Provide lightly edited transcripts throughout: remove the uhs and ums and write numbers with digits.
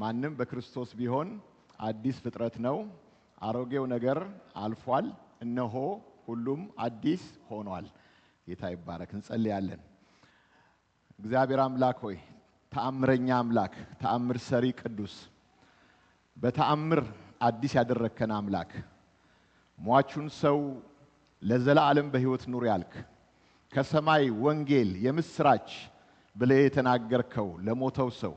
ማንም በክርስቶስ ቢሆን አዲስ ፍጥረት ነው አሮጌው ነገር አልፏል እነሆ ሁሉም አዲስ ሆኗል ጌታ ይባረክ እንጸልያለን እግዚአብሔር አምላክ ሆይ ተአምረኛ አምላክ ተአምር ሰሪ ቅዱስ በተአምር አዲስ ያደረከን አምላክ ሟቹን ሰው ለዘላለም በሕይወት ኑር ያልክ ከሰማይ ወንጌል የምስራች ብለህ የተናገርከው ለሞተው ሰው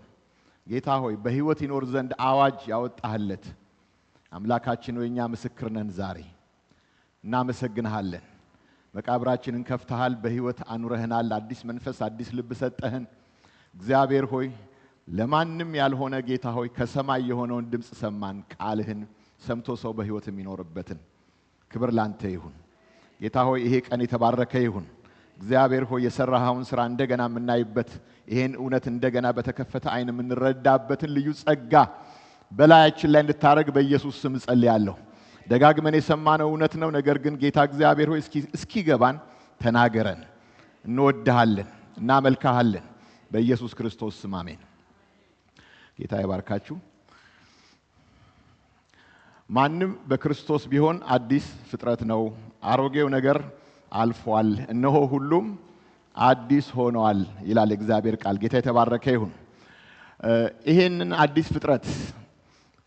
ጌታ ሆይ በሕይወት ይኖር ዘንድ አዋጅ ያወጣህለት አምላካችን ወይኛ ምስክር ነን ዛሬ እናመሰግንሃለን መቃብራችንን ከፍተሃል በሕይወት አኑረህናል አዲስ መንፈስ አዲስ ልብ ሰጠህን እግዚአብሔር ሆይ ለማንም ያልሆነ ጌታ ሆይ ከሰማይ የሆነውን ድምጽ ሰማን ቃልህን ሰምቶ ሰው በሕይወት የሚኖርበትን ክብር ላንተ ይሁን ጌታ ሆይ ይሄ ቀን የተባረከ ይሁን እግዚአብሔር ሆይ የሰራኸውን ሥራ እንደገና የምናይበት ይሄን እውነት እንደገና በተከፈተ አይን የምንረዳበትን ልዩ ጸጋ በላያችን ላይ እንድታረግ በኢየሱስ ስም ጸልያለሁ ደጋግመን የሰማነው እውነት ነው ነገር ግን ጌታ እግዚአብሔር ሆይ እስኪ ገባን ተናገረን እንወድሃለን እናመልክሃለን በኢየሱስ ክርስቶስ ስም አሜን ጌታ ይባርካችሁ ማንም በክርስቶስ ቢሆን አዲስ ፍጥረት ነው አሮጌው ነገር አልፏል እነሆ ሁሉም አዲስ ሆኗል ይላል እግዚአብሔር ቃል ጌታ የተባረከ ይሁን ይሄንን አዲስ ፍጥረት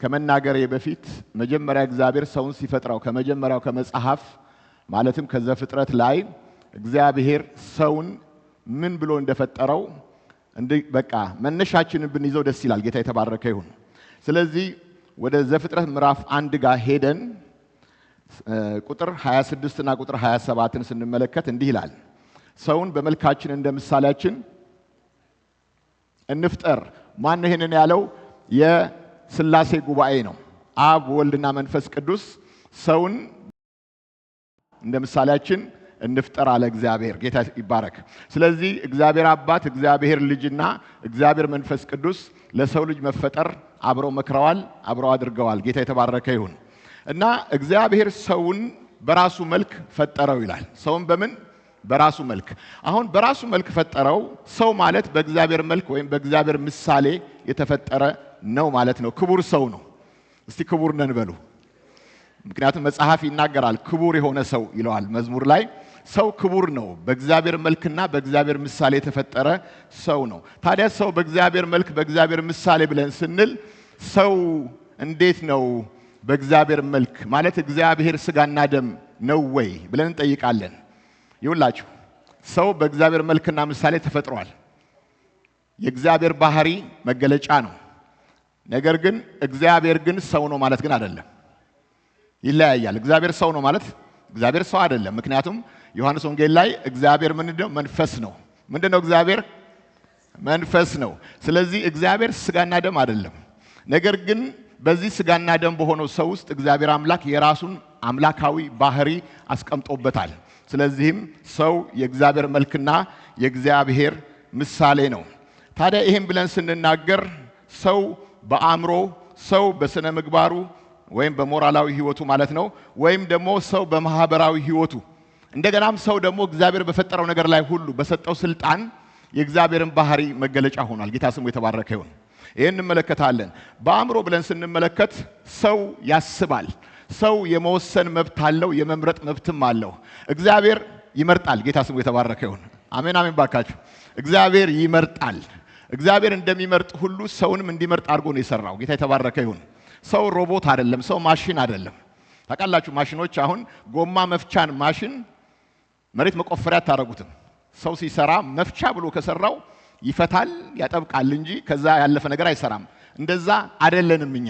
ከመናገሬ በፊት መጀመሪያ እግዚአብሔር ሰውን ሲፈጥረው ከመጀመሪያው ከመጽሐፍ ማለትም ከዘፍጥረት ላይ እግዚአብሔር ሰውን ምን ብሎ እንደፈጠረው በቃ መነሻችንን ብንይዘው ደስ ይላል ጌታ የተባረከ ይሁን ስለዚህ ወደ ዘፍጥረት ምዕራፍ 1 ጋር ሄደን ቁጥር 26 እና ቁጥር 27ን ስንመለከት እንዲህ ይላል ሰውን በመልካችን እንደ ምሳሌያችን እንፍጠር ማን ነው ይሄንን ያለው የሥላሴ ጉባኤ ነው አብ ወልድና መንፈስ ቅዱስ ሰውን እንደ ምሳሌያችን እንፍጠር አለ እግዚአብሔር ጌታ ይባረክ ስለዚህ እግዚአብሔር አባት እግዚአብሔር ልጅና እግዚአብሔር መንፈስ ቅዱስ ለሰው ልጅ መፈጠር አብረው መክረዋል አብረው አድርገዋል ጌታ የተባረከ ይሁን እና እግዚአብሔር ሰውን በራሱ መልክ ፈጠረው ይላል ሰውን በምን በራሱ መልክ አሁን በራሱ መልክ ፈጠረው ሰው ማለት በእግዚአብሔር መልክ ወይም በእግዚአብሔር ምሳሌ የተፈጠረ ነው ማለት ነው ክቡር ሰው ነው እስቲ ክቡር ነን በሉ ምክንያቱም መጽሐፍ ይናገራል ክቡር የሆነ ሰው ይለዋል መዝሙር ላይ ሰው ክቡር ነው በእግዚአብሔር መልክና በእግዚአብሔር ምሳሌ የተፈጠረ ሰው ነው ታዲያ ሰው በእግዚአብሔር መልክ በእግዚአብሔር ምሳሌ ብለን ስንል ሰው እንዴት ነው በእግዚአብሔር መልክ ማለት እግዚአብሔር ስጋና ደም ነው ወይ ብለን እንጠይቃለን ይውላችሁ ሰው በእግዚአብሔር መልክና ምሳሌ ተፈጥሯል የእግዚአብሔር ባህሪ መገለጫ ነው ነገር ግን እግዚአብሔር ግን ሰው ነው ማለት ግን አይደለም ይለያያል እግዚአብሔር ሰው ነው ማለት እግዚአብሔር ሰው አይደለም ምክንያቱም ዮሐንስ ወንጌል ላይ እግዚአብሔር ምንድነው መንፈስ ነው ምንድነው እግዚአብሔር መንፈስ ነው ስለዚህ እግዚአብሔር ስጋና ደም አይደለም ነገር ግን በዚህ ስጋና ደም በሆነው ሰው ውስጥ እግዚአብሔር አምላክ የራሱን አምላካዊ ባህሪ አስቀምጦበታል ስለዚህም ሰው የእግዚአብሔር መልክና የእግዚአብሔር ምሳሌ ነው ታዲያ ይሄን ብለን ስንናገር ሰው በአእምሮ ሰው በስነ ምግባሩ ወይም በሞራላዊ ህይወቱ ማለት ነው ወይም ደግሞ ሰው በማህበራዊ ህይወቱ እንደገናም ሰው ደግሞ እግዚአብሔር በፈጠረው ነገር ላይ ሁሉ በሰጠው ስልጣን የእግዚአብሔርን ባህሪ መገለጫ ሆኗል ጌታ ስሙ የተባረከ ይሁን ይሄን እንመለከታለን በአእምሮ ብለን ስንመለከት ሰው ያስባል ሰው የመወሰን መብት አለው የመምረጥ መብትም አለው እግዚአብሔር ይመርጣል ጌታ ስሙ የተባረከ ይሁን አሜን አሜን ባካችሁ እግዚአብሔር ይመርጣል እግዚአብሔር እንደሚመርጥ ሁሉ ሰውንም እንዲመርጥ አድርጎ ነው የሰራው ጌታ የተባረከ ይሁን ሰው ሮቦት አይደለም ሰው ማሽን አይደለም ታውቃላችሁ ማሽኖች አሁን ጎማ መፍቻን ማሽን መሬት መቆፈሪያ ታረጉትም ሰው ሲሰራ መፍቻ ብሎ ከሰራው ይፈታል ያጠብቃል እንጂ ከዛ ያለፈ ነገር አይሰራም እንደዛ አይደለንም እኛ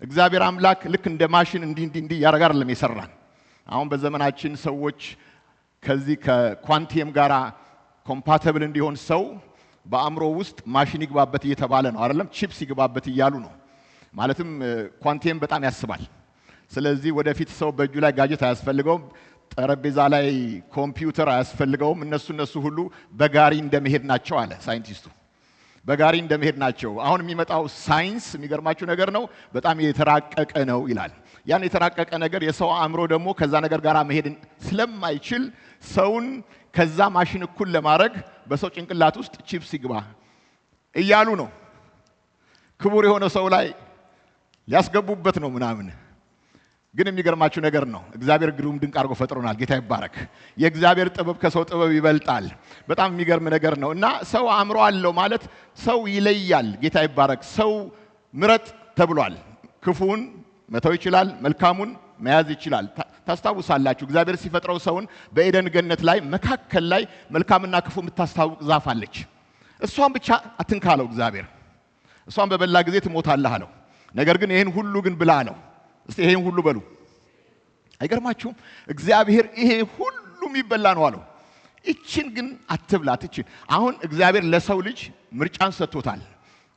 እግዚአብሔር አምላክ ልክ እንደ ማሽን እንዲ ያረጋር አይደለም የሰራን አሁን በዘመናችን ሰዎች ከዚህ ከኳንቲየም ጋራ ኮምፓቲብል እንዲሆን ሰው በአእምሮ ውስጥ ማሽን ይግባበት እየተባለ ነው አይደለም ቺፕስ ይግባበት እያሉ ነው ማለትም ኳንቲየም በጣም ያስባል ስለዚህ ወደፊት ሰው በእጁ ላይ ጋጀት አያስፈልገውም ጠረጴዛ ላይ ኮምፒውተር አያስፈልገውም እነሱ ሁሉ በጋሪ እንደመሄድ ናቸው አለ ሳይንቲስቱ በጋሪ እንደመሄድ ናቸው አሁን የሚመጣው ሳይንስ የሚገርማችሁ ነገር ነው በጣም የተራቀቀ ነው ይላል ያን የተራቀቀ ነገር የሰው አእምሮ ደግሞ ከዛ ነገር ጋር መሄድ ስለማይችል ሰውን ከዛ ማሽን እኩል ለማድረግ በሰው ጭንቅላት ውስጥ ቺፕስ ይግባ እያሉ ነው ክቡር የሆነ ሰው ላይ ሊያስገቡበት ነው ምናምን። ግን የሚገርማችሁ ነገር ነው እግዚአብሔር ግሩም ድንቅ አድርጎ ፈጥሮናል። ጌታ ይባረክ። የእግዚአብሔር ጥበብ ከሰው ጥበብ ይበልጣል። በጣም የሚገርም ነገር ነው። እና ሰው አእምሮ አለው ማለት ሰው ይለያል። ጌታ ይባረክ። ሰው ምረጥ ተብሏል። ክፉን መተው ይችላል፣ መልካሙን መያዝ ይችላል። ታስታውሳላችሁ እግዚአብሔር ሲፈጥረው ሰውን በኤደን ገነት ላይ መካከል ላይ መልካምና ክፉ የምታስታውቅ ዛፍ አለች። እሷን ብቻ አትንካለው እግዚአብሔር። እሷን በበላ ጊዜ ትሞታለህ አለው። ነገር ግን ይሄን ሁሉ ግን ብላ አለው። እስቲ ይሄን ሁሉ በሉ። አይገርማችሁም? እግዚአብሔር ይሄ ሁሉ የሚበላ ነው አለው። እቺን ግን አትብላት። እቺን አሁን እግዚአብሔር ለሰው ልጅ ምርጫን ሰጥቶታል።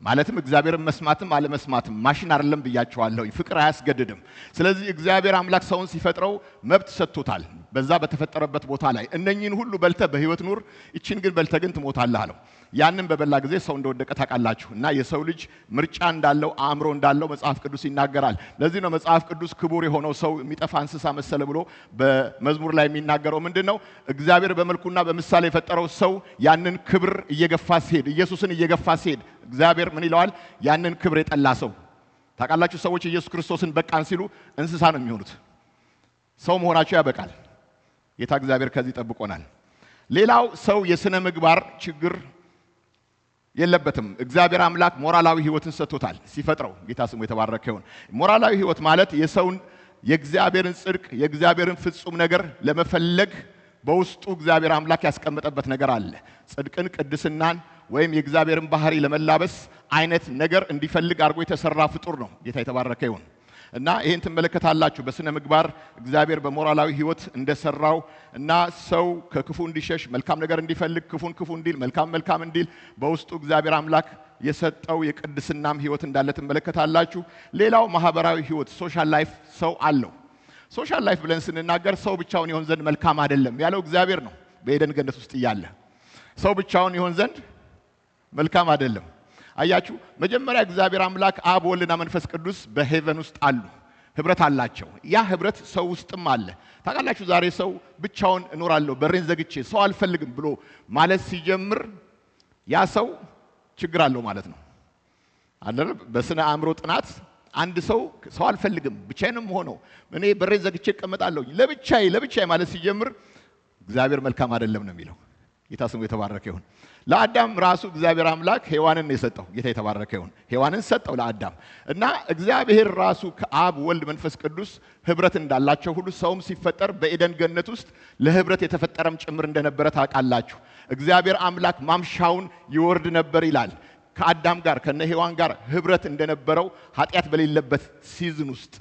ማለትም እግዚአብሔርን መስማትም አለመስማትም ማሽን አይደለም ብያቸዋለሁ። ፍቅር አያስገድድም። ስለዚህ እግዚአብሔር አምላክ ሰውን ሲፈጥረው መብት ሰጥቶታል። በዛ በተፈጠረበት ቦታ ላይ እነኚህን ሁሉ በልተ በህይወት ኑር፣ እቺን ግን በልተ ግን ትሞታለህ አለው። ያንን በበላ ጊዜ ሰው እንደወደቀ ታውቃላችሁ። እና የሰው ልጅ ምርጫ እንዳለው አእምሮ እንዳለው መጽሐፍ ቅዱስ ይናገራል። ለዚህ ነው መጽሐፍ ቅዱስ ክቡር የሆነው ሰው የሚጠፋ እንስሳ መሰለ ብሎ በመዝሙር ላይ የሚናገረው ምንድነው? እግዚአብሔር በመልኩና በምሳሌ የፈጠረው ሰው ያንን ክብር እየገፋ ሲሄድ፣ ኢየሱስን እየገፋ ሲሄድ እግዚአብሔር ምን ይለዋል? ያንን ክብር የጠላ ሰው ታውቃላችሁ። ሰዎች ኢየሱስ ክርስቶስን በቃን ሲሉ እንስሳ ነው የሚሆኑት። ሰው መሆናቸው ያበቃል። ጌታ እግዚአብሔር ከዚህ ጠብቆናል። ሌላው ሰው የሥነ ምግባር ችግር የለበትም። እግዚአብሔር አምላክ ሞራላዊ ህይወትን ሰጥቶታል ሲፈጥረው። ጌታ ስሙ የተባረከ ይሁን። ሞራላዊ ህይወት ማለት የሰውን የእግዚአብሔርን ጽድቅ የእግዚአብሔርን ፍጹም ነገር ለመፈለግ በውስጡ እግዚአብሔር አምላክ ያስቀመጠበት ነገር አለ። ጽድቅን፣ ቅድስናን ወይም የእግዚአብሔርን ባህሪ ለመላበስ አይነት ነገር እንዲፈልግ አድርጎ የተሰራ ፍጡር ነው። ጌታ የተባረከ ይሁን። እና ይሄን ትመለከታላችሁ በስነ ምግባር እግዚአብሔር በሞራላዊ ህይወት እንደሰራው እና ሰው ከክፉ እንዲሸሽ መልካም ነገር እንዲፈልግ ክፉን ክፉ እንዲል መልካም እንዲል በውስጡ እግዚአብሔር አምላክ የሰጠው የቅድስናም ህይወት እንዳለ ትመለከታላችሁ። ሌላው ማህበራዊ ህይወት ሶሻል ላይፍ ሰው አለው። ሶሻል ላይፍ ብለን ስንናገር ሰው ብቻውን ይሆን ዘንድ መልካም አይደለም ያለው እግዚአብሔር ነው። በኤደን ገነት ውስጥ እያለ ሰው ብቻውን ይሆን ዘንድ መልካም አይደለም። አያችሁ መጀመሪያ እግዚአብሔር አምላክ አብ ወልድና መንፈስ ቅዱስ በሄቨን ውስጥ አሉ፣ ህብረት አላቸው። ያ ህብረት ሰው ውስጥም አለ። ታውቃላችሁ ዛሬ ሰው ብቻውን እኖራለሁ በሬን ዘግቼ ሰው አልፈልግም ብሎ ማለት ሲጀምር ያ ሰው ችግር አለው ማለት ነው አይደል? በስነ አእምሮ ጥናት አንድ ሰው አልፈልግም ብቻዬንም ሆነው እኔ በሬን ዘግቼ እቀመጣለሁ ለብቻዬ ማለት ሲጀምር እግዚአብሔር መልካም አይደለም ነው የሚለው። ጌታ ስሙ የተባረከ ይሁን። ለአዳም ራሱ እግዚአብሔር አምላክ ሔዋንን የሰጠው ጌታ የተባረከ ይሁን። ሔዋንን ሰጠው ለአዳም እና እግዚአብሔር ራሱ ከአብ ወልድ መንፈስ ቅዱስ ህብረት እንዳላቸው ሁሉ ሰውም ሲፈጠር በኤደን ገነት ውስጥ ለህብረት የተፈጠረም ጭምር እንደነበረ ታውቃላችሁ። እግዚአብሔር አምላክ ማምሻውን ይወርድ ነበር ይላል። ከአዳም ጋር ከነ ሔዋን ጋር ህብረት እንደነበረው ኃጢአት በሌለበት ሲዝን ውስጥ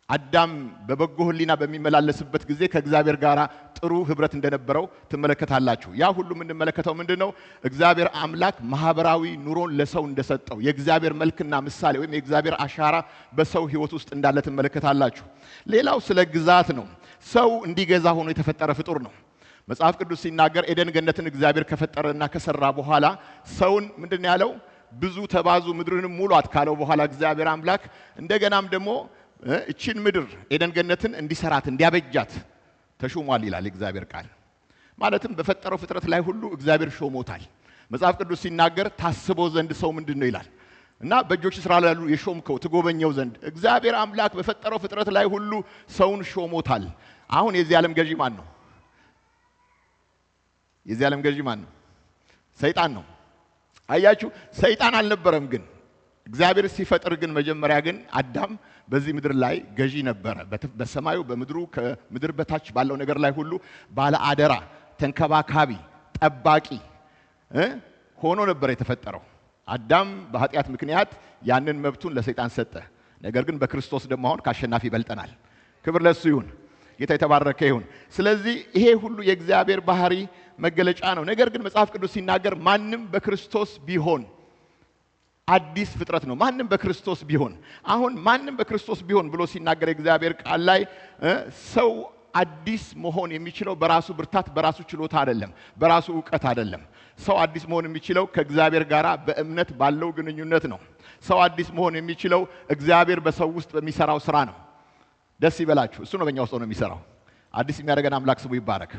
አዳም በበጎ ህሊና በሚመላለስበት ጊዜ ከእግዚአብሔር ጋር ጥሩ ህብረት እንደነበረው ትመለከታላችሁ። ያ ሁሉ የምንመለከተው ምንድነው? እግዚአብሔር አምላክ ማህበራዊ ኑሮን ለሰው እንደሰጠው የእግዚአብሔር መልክና ምሳሌ ወይም የእግዚአብሔር አሻራ በሰው ህይወት ውስጥ እንዳለ ትመለከታላችሁ። ሌላው ስለ ግዛት ነው። ሰው እንዲገዛ ሆኖ የተፈጠረ ፍጡር ነው። መጽሐፍ ቅዱስ ሲናገር ኤደን ገነትን እግዚአብሔር ከፈጠረና ከሰራ በኋላ ሰውን ምንድነው ያለው? ብዙ ተባዙ ምድርንም ሙሏት ካለው በኋላ እግዚአብሔር አምላክ እንደገናም ደግሞ እቺን ምድር ኤደን ገነትን እንዲሰራት እንዲያበጃት ተሾሟል ይላል እግዚአብሔር ቃል። ማለትም በፈጠረው ፍጥረት ላይ ሁሉ እግዚአብሔር ሾሞታል። መጽሐፍ ቅዱስ ሲናገር ታስበው ዘንድ ሰው ምንድነው ይላል እና በእጆች ስራ ላይ የሾምከው ትጎበኘው ዘንድ እግዚአብሔር አምላክ በፈጠረው ፍጥረት ላይ ሁሉ ሰውን ሾሞታል። አሁን የዚህ ዓለም ገዢ ማን ነው? የዚህ ዓለም ገዢ ማን ነው? ሰይጣን ነው። አያችሁ ሰይጣን አልነበረም። ግን እግዚአብሔር ሲፈጥር ግን መጀመሪያ ግን አዳም በዚህ ምድር ላይ ገዢ ነበረ። በሰማዩ በምድሩ ከምድር በታች ባለው ነገር ላይ ሁሉ ባለ አደራ፣ ተንከባካቢ፣ ጠባቂ ሆኖ ነበር የተፈጠረው። አዳም በኃጢአት ምክንያት ያንን መብቱን ለሰይጣን ሰጠ። ነገር ግን በክርስቶስ ደግሞ አሁን ካሸናፊ ይበልጠናል። ክብር ለሱ ይሁን። ጌታ የተባረከ ይሁን። ስለዚህ ይሄ ሁሉ የእግዚአብሔር ባህሪ መገለጫ ነው። ነገር ግን መጽሐፍ ቅዱስ ሲናገር ማንም በክርስቶስ ቢሆን አዲስ ፍጥረት ነው። ማንም በክርስቶስ ቢሆን አሁን ማንም በክርስቶስ ቢሆን ብሎ ሲናገር እግዚአብሔር ቃል ላይ ሰው አዲስ መሆን የሚችለው በራሱ ብርታት በራሱ ችሎታ አይደለም፣ በራሱ ዕውቀት አይደለም። ሰው አዲስ መሆን የሚችለው ከእግዚአብሔር ጋር በእምነት ባለው ግንኙነት ነው። ሰው አዲስ መሆን የሚችለው እግዚአብሔር በሰው ውስጥ በሚሰራው ስራ ነው። ደስ ይበላችሁ። እሱ ነው በእኛ ውስጥ ነው የሚሰራው። አዲስ የሚያደርገን አምላክ ስሙ ይባረክ።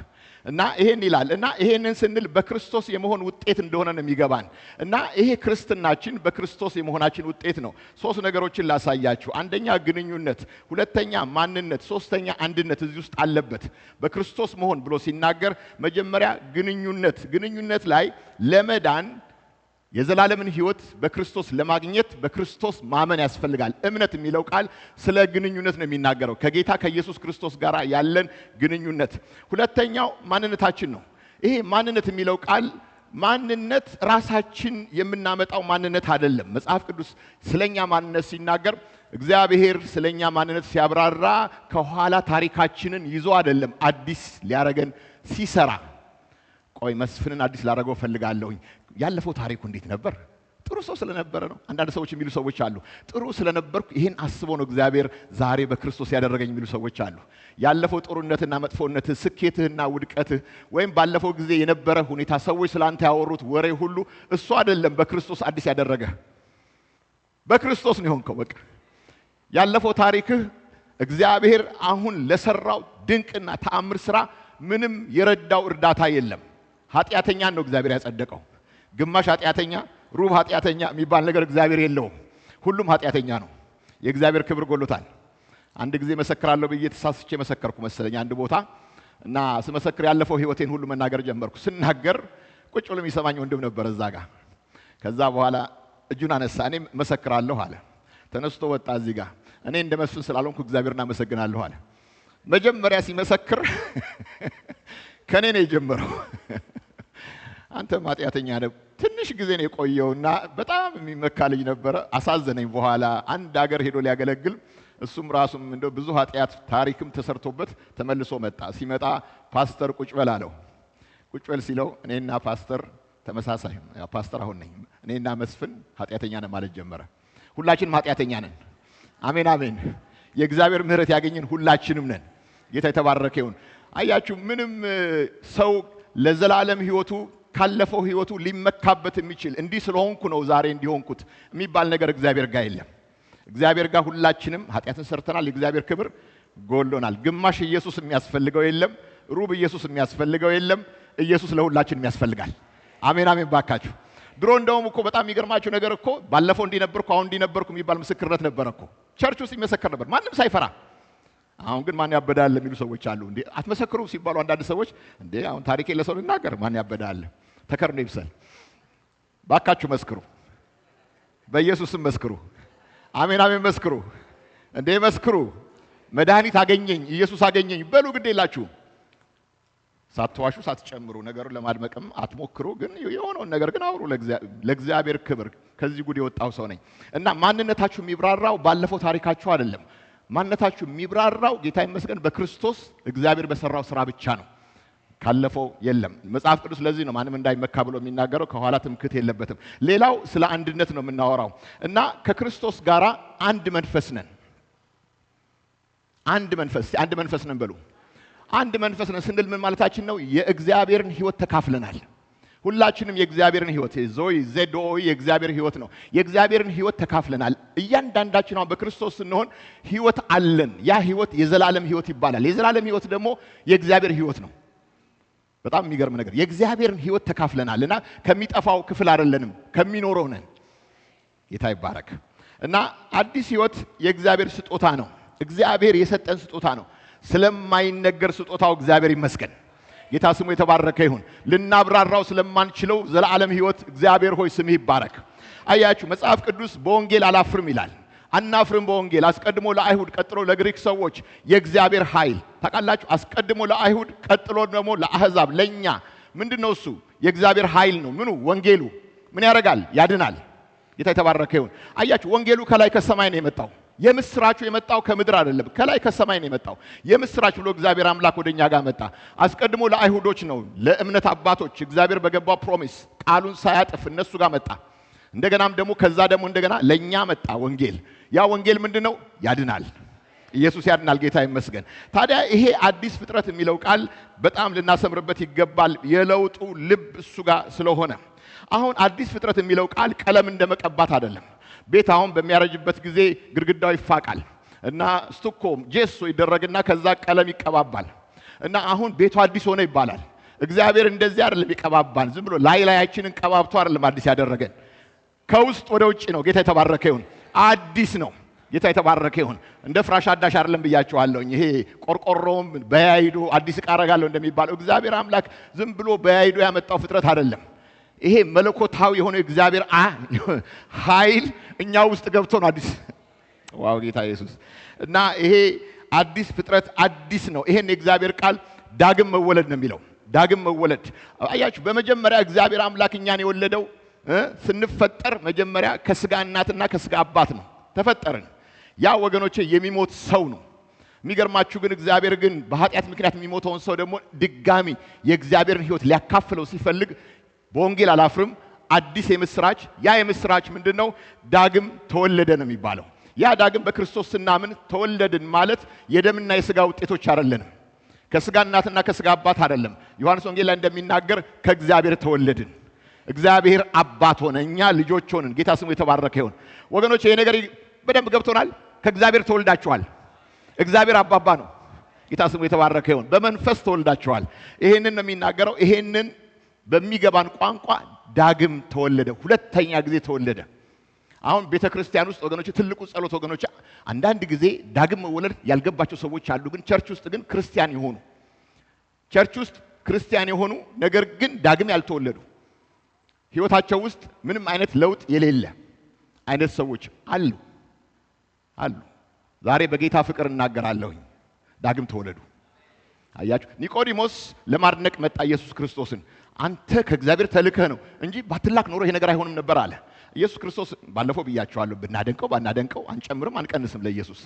እና ይሄን ይላል እና ይሄንን ስንል በክርስቶስ የመሆን ውጤት እንደሆነ ነው የሚገባን። እና ይሄ ክርስትናችን በክርስቶስ የመሆናችን ውጤት ነው። ሶስት ነገሮችን ላሳያችሁ። አንደኛ ግንኙነት፣ ሁለተኛ ማንነት፣ ሶስተኛ አንድነት እዚህ ውስጥ አለበት። በክርስቶስ መሆን ብሎ ሲናገር መጀመሪያ ግንኙነት ላይ ለመዳን የዘላለምን ሕይወት በክርስቶስ ለማግኘት በክርስቶስ ማመን ያስፈልጋል። እምነት የሚለው ቃል ስለ ግንኙነት ነው የሚናገረው፣ ከጌታ ከኢየሱስ ክርስቶስ ጋር ያለን ግንኙነት። ሁለተኛው ማንነታችን ነው። ይሄ ማንነት የሚለው ቃል ማንነት ራሳችን የምናመጣው ማንነት አይደለም። መጽሐፍ ቅዱስ ስለኛ ማንነት ሲናገር እግዚአብሔር ስለኛ ማንነት ሲያብራራ ከኋላ ታሪካችንን ይዞ አይደለም አዲስ ሊያረገን ሲሰራ። ቆይ መስፍንን አዲስ ላደርገው ፈልጋለሁኝ። ያለፈው ታሪኩ እንዴት ነበር? ጥሩ ሰው ስለነበረ ነው። አንዳንድ ሰዎች የሚሉ ሰዎች አሉ፣ ጥሩ ስለነበርኩ ይሄን አስበው ነው እግዚአብሔር ዛሬ በክርስቶስ ያደረገኝ የሚሉ ሰዎች አሉ። ያለፈው ጥሩነትና መጥፎነትህ፣ ስኬትህና ውድቀትህ ወይም ባለፈው ጊዜ የነበረ ሁኔታ ሰዎች ስላንተ ያወሩት ወሬ ሁሉ እሱ አይደለም በክርስቶስ አዲስ ያደረገ። በክርስቶስ ነው የሆንከው። በቃ ያለፈው ታሪክህ እግዚአብሔር አሁን ለሰራው ድንቅና ተአምር ስራ ምንም የረዳው እርዳታ የለም። ኃጢአተኛን ነው እግዚአብሔር ያጸደቀው። ግማሽ ኃጢአተኛ ሩብ ኃጢአተኛ የሚባል ነገር እግዚአብሔር የለውም። ሁሉም ኃጢአተኛ ነው። የእግዚአብሔር ክብር ጎሎታል። አንድ ጊዜ መሰክራለሁ ብዬ ተሳስቼ መሰከርኩ መሰለኝ አንድ ቦታ እና ስመሰክር ያለፈው ህይወቴን ሁሉ መናገር ጀመርኩ። ስናገር ቁጭ ብሎ የሚሰማኝ ወንድም ነበር እዛ ጋር። ከዛ በኋላ እጁን አነሳ። እኔ መሰክራለሁ አለ። ተነስቶ ወጣ እዚህ ጋር። እኔ እንደ መስፍን ስላልሆንኩ እግዚአብሔርን አመሰግናለሁ አለ። መጀመሪያ ሲመሰክር ከኔ ነው የጀመረው። አንተ ኃጢአተኛ ነህ። ትንሽ ጊዜ ነው የቆየውና በጣም የሚመካ ልጅ ነበረ። አሳዘነኝ። በኋላ አንድ ሀገር ሄዶ ሊያገለግል እሱም ራሱም እንደው ብዙ ኃጢአት ታሪክም ተሰርቶበት ተመልሶ መጣ። ሲመጣ ፓስተር ቁጭ በል አለው። ቁጭ በል ሲለው እኔና ፓስተር ተመሳሳይ ነው። ፓስተር አሁን ነኝ። እኔና መስፍን ኃጢአተኛ ነን ማለት ጀመረ። ሁላችንም ኃጢአተኛ ነን። አሜን አሜን። የእግዚአብሔር ምሕረት ያገኘን ሁላችንም ነን። ጌታ የተባረከ ይሁን። አያችሁ ምንም ሰው ለዘላለም ህይወቱ ካለፈው ህይወቱ ሊመካበት የሚችል እንዲህ ስለሆንኩ ነው ዛሬ እንዲሆንኩት የሚባል ነገር እግዚአብሔር ጋር የለም። እግዚአብሔር ጋር ሁላችንም ኃጢአትን ሰርተናል። የእግዚአብሔር ክብር ጎሎናል። ግማሽ ኢየሱስ የሚያስፈልገው የለም። ሩብ ኢየሱስ የሚያስፈልገው የለም። ኢየሱስ ለሁላችንም ያስፈልጋል። አሜን አሜን። ባካችሁ ድሮ እንደውም እኮ በጣም የሚገርማችሁ ነገር እኮ ባለፈው እንዲነበርኩ አሁን እንዲነበርኩ የሚባል ምስክርነት ነበር እኮ ቸርች ውስጥ ይመሰከር ነበር ማንም ሳይፈራ። አሁን ግን ማን ያበዳል የሚሉ ሰዎች አሉ። እንዴ አትመሰክሩ ሲባሉ አንዳንድ ሰዎች እንዴ አሁን ታሪኬ ለሰው ልናገር ማን ያበዳል? ተከርኖ ይብሰል። ባካችሁ መስክሩ። በኢየሱስም መስክሩ። አሜን አሜን። መስክሩ። እንዴ መስክሩ። መድኃኒት አገኘኝ ኢየሱስ አገኘኝ በሉ። ግድ የላችሁ ሳትዋሹ ሳትጨምሩ ነገሩን ለማድመቅም አትሞክሩ። ግን የሆነውን ነገር ግን አውሩ ለእግዚአብሔር ክብር። ከዚህ ጉድ የወጣው ሰው ነኝ እና ማንነታችሁ የሚብራራው ባለፈው ታሪካችሁ አይደለም። ማንነታችሁ የሚብራራው ጌታ ይመስገን በክርስቶስ እግዚአብሔር በሰራው ስራ ብቻ ነው። ካለፈው የለም። መጽሐፍ ቅዱስ ለዚህ ነው ማንም እንዳይመካ ብሎ የሚናገረው። ከኋላ ትምክህት የለበትም። ሌላው ስለ አንድነት ነው የምናወራው እና ከክርስቶስ ጋር አንድ መንፈስ ነን። አንድ መንፈስ ነን በሉ። አንድ መንፈስ ነን ስንል ምን ማለታችን ነው? የእግዚአብሔርን ህይወት ተካፍለናል። ሁላችንም የእግዚአብሔርን ህይወት ዞይ ዘዶይ የእግዚአብሔር ህይወት ነው። የእግዚአብሔርን ህይወት ተካፍለናል። እያንዳንዳችን አሁን በክርስቶስ ስንሆን ህይወት አለን። ያ ህይወት የዘላለም ህይወት ይባላል። የዘላለም ህይወት ደግሞ የእግዚአብሔር ህይወት ነው። በጣም የሚገርም ነገር የእግዚአብሔርን ህይወት ተካፍለናልና ከሚጠፋው ክፍል አይደለንም፣ ከሚኖረው ነን። ጌታ ይባረክ። እና አዲስ ህይወት የእግዚአብሔር ስጦታ ነው። እግዚአብሔር የሰጠን ስጦታ ነው። ስለማይነገር ስጦታው እግዚአብሔር ይመስገን። ጌታ ስሙ የተባረከ ይሁን። ልናብራራው ስለማንችለው ዘላለም ህይወት እግዚአብሔር ሆይ ስምህ ይባረክ። አያችሁ መጽሐፍ ቅዱስ በወንጌል አላፍርም ይላል። አናፍርም በወንጌል። አስቀድሞ ለአይሁድ ቀጥሎ ለግሪክ ሰዎች የእግዚአብሔር ኃይል ታውቃላችሁ። አስቀድሞ ለአይሁድ ቀጥሎ ደግሞ ለአህዛብ ለኛ ምንድነው እሱ? የእግዚአብሔር ኃይል ነው። ምኑ? ወንጌሉ ምን ያደርጋል? ያድናል። ጌታ የተባረከ ይሁን። አያችሁ ወንጌሉ ከላይ ከሰማይ ነው የመጣው። የምስራቹ የመጣው ከምድር አይደለም፣ ከላይ ከሰማይ ነው የመጣው። የምስራቹ ብሎ እግዚአብሔር አምላክ ወደኛ ጋር መጣ። አስቀድሞ ለአይሁዶች ነው፣ ለእምነት አባቶች እግዚአብሔር በገባው ፕሮሚስ ቃሉን ሳያጥፍ እነሱ ጋር መጣ። እንደገናም ደግሞ ከዛ ደግሞ እንደገና ለኛ መጣ ወንጌል። ያ ወንጌል ምንድነው? ያድናል። ኢየሱስ ያድናል። ጌታ ይመስገን። ታዲያ ይሄ አዲስ ፍጥረት የሚለው ቃል በጣም ልናሰምርበት ይገባል። የለውጡ ልብ እሱ ጋር ስለሆነ አሁን አዲስ ፍጥረት የሚለው ቃል ቀለም እንደመቀባት አይደለም። ቤት አሁን በሚያረጅበት ጊዜ ግድግዳው ይፋቃል እና ስቱኮ ጄሶ ይደረግና ከዛ ቀለም ይቀባባል። እና አሁን ቤቱ አዲስ ሆነ ይባላል። እግዚአብሔር እንደዚህ አይደለም ይቀባባን። ዝም ብሎ ላያችንን ቀባብቶ አይደለም አዲስ ያደረገን። ከውስጥ ወደ ውጭ ነው። ጌታ የተባረከ ይሁን። አዲስ ነው። ጌታ የተባረከ ይሁን። እንደ ፍራሽ አዳሽ አይደለም ብያቸዋለሁ። ይሄ ቆርቆሮም በያይዶ አዲስ ዕቃ አረጋለሁ እንደሚባለው እግዚአብሔር አምላክ ዝም ብሎ በያይዶ ያመጣው ፍጥረት አይደለም። ይሄ መለኮታዊ የሆነ እግዚአብሔር ኃይል እኛ ውስጥ ገብቶ ነው አዲስ። ዋው ጌታ ኢየሱስ። እና ይሄ አዲስ ፍጥረት አዲስ ነው። ይሄን የእግዚአብሔር ቃል ዳግም መወለድ ነው የሚለው። ዳግም መወለድ አያችሁ፣ በመጀመሪያ እግዚአብሔር አምላክ እኛን የወለደው ስንፈጠር መጀመሪያ ከስጋ እናትና ከስጋ አባት ነው ተፈጠርን። ያ ወገኖቼ የሚሞት ሰው ነው። የሚገርማችሁ ግን እግዚአብሔር ግን በኃጢአት ምክንያት የሚሞተውን ሰው ደግሞ ድጋሚ የእግዚአብሔርን ሕይወት ሊያካፍለው ሲፈልግ በወንጌል አላፍርም አዲስ የምስራች። ያ የምስራች ምንድነው? ዳግም ተወለደ ነው የሚባለው። ያ ዳግም በክርስቶስ ስናምን ተወለድን ማለት የደምና የስጋ ውጤቶች አይደለንም። ከስጋ እናትና ከስጋ አባት አይደለም። ዮሐንስ ወንጌል ላይ እንደሚናገር ከእግዚአብሔር ተወለድን። እግዚአብሔር አባት ሆነ፣ እኛ ልጆች ሆንን። ጌታ ስሙ የተባረከ ይሁን። ወገኖች ይሄ ነገር በደንብ ገብቶናል። ከእግዚአብሔር ተወልዳችኋል። እግዚአብሔር አባባ ነው። ጌታ ስሙ የተባረከ ይሁን። በመንፈስ ተወልዳችኋል። ይሄንን ነው የሚናገረው። ይሄንን በሚገባን ቋንቋ ዳግም ተወለደ፣ ሁለተኛ ጊዜ ተወለደ። አሁን ቤተክርስቲያን ውስጥ ወገኖች ትልቁ ጸሎት ወገኖች አንዳንድ ጊዜ ዳግም መወለድ ያልገባቸው ሰዎች አሉ። ግን ቸርች ውስጥ ግን ክርስቲያን የሆኑ ቸርች ውስጥ ክርስቲያን የሆኑ ነገር ግን ዳግም ያልተወለዱ ሕይወታቸው ውስጥ ምንም አይነት ለውጥ የሌለ አይነት ሰዎች አሉ። ዛሬ በጌታ ፍቅር እናገራለሁኝ፣ ዳግም ተወለዱ። አያችሁ፣ ኒቆዲሞስ ለማድነቅ መጣ ኢየሱስ ክርስቶስን። አንተ ከእግዚአብሔር ተልከህ ነው እንጂ ባትላክ ኖሮ ይሄ ነገር አይሆንም ነበር አለ። ኢየሱስ ክርስቶስ ባለፈው ብያቸዋለሁ፣ ብናደንቀው ባናደንቀው አንጨምርም አንቀንስም ለኢየሱስ።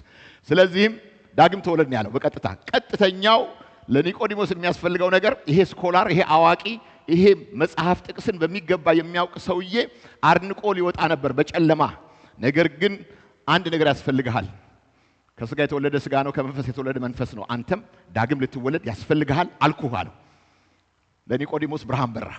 ስለዚህም ዳግም ተወለድ ነው ያለው። በቀጥታ ቀጥተኛው ለኒቆዲሞስ የሚያስፈልገው ነገር ይሄ ስኮላር፣ ይሄ አዋቂ፣ ይሄ መጽሐፍ ጥቅስን በሚገባ የሚያውቅ ሰውዬ አርንቆ ሊወጣ ነበር በጨለማ። ነገር ግን አንድ ነገር ያስፈልግሃል። ከስጋ የተወለደ ስጋ ነው፣ ከመንፈስ የተወለደ መንፈስ ነው። አንተም ዳግም ልትወለድ ያስፈልግሃል አልኩህ አለው። ለኒቆዲሞስ ብርሃን በራ።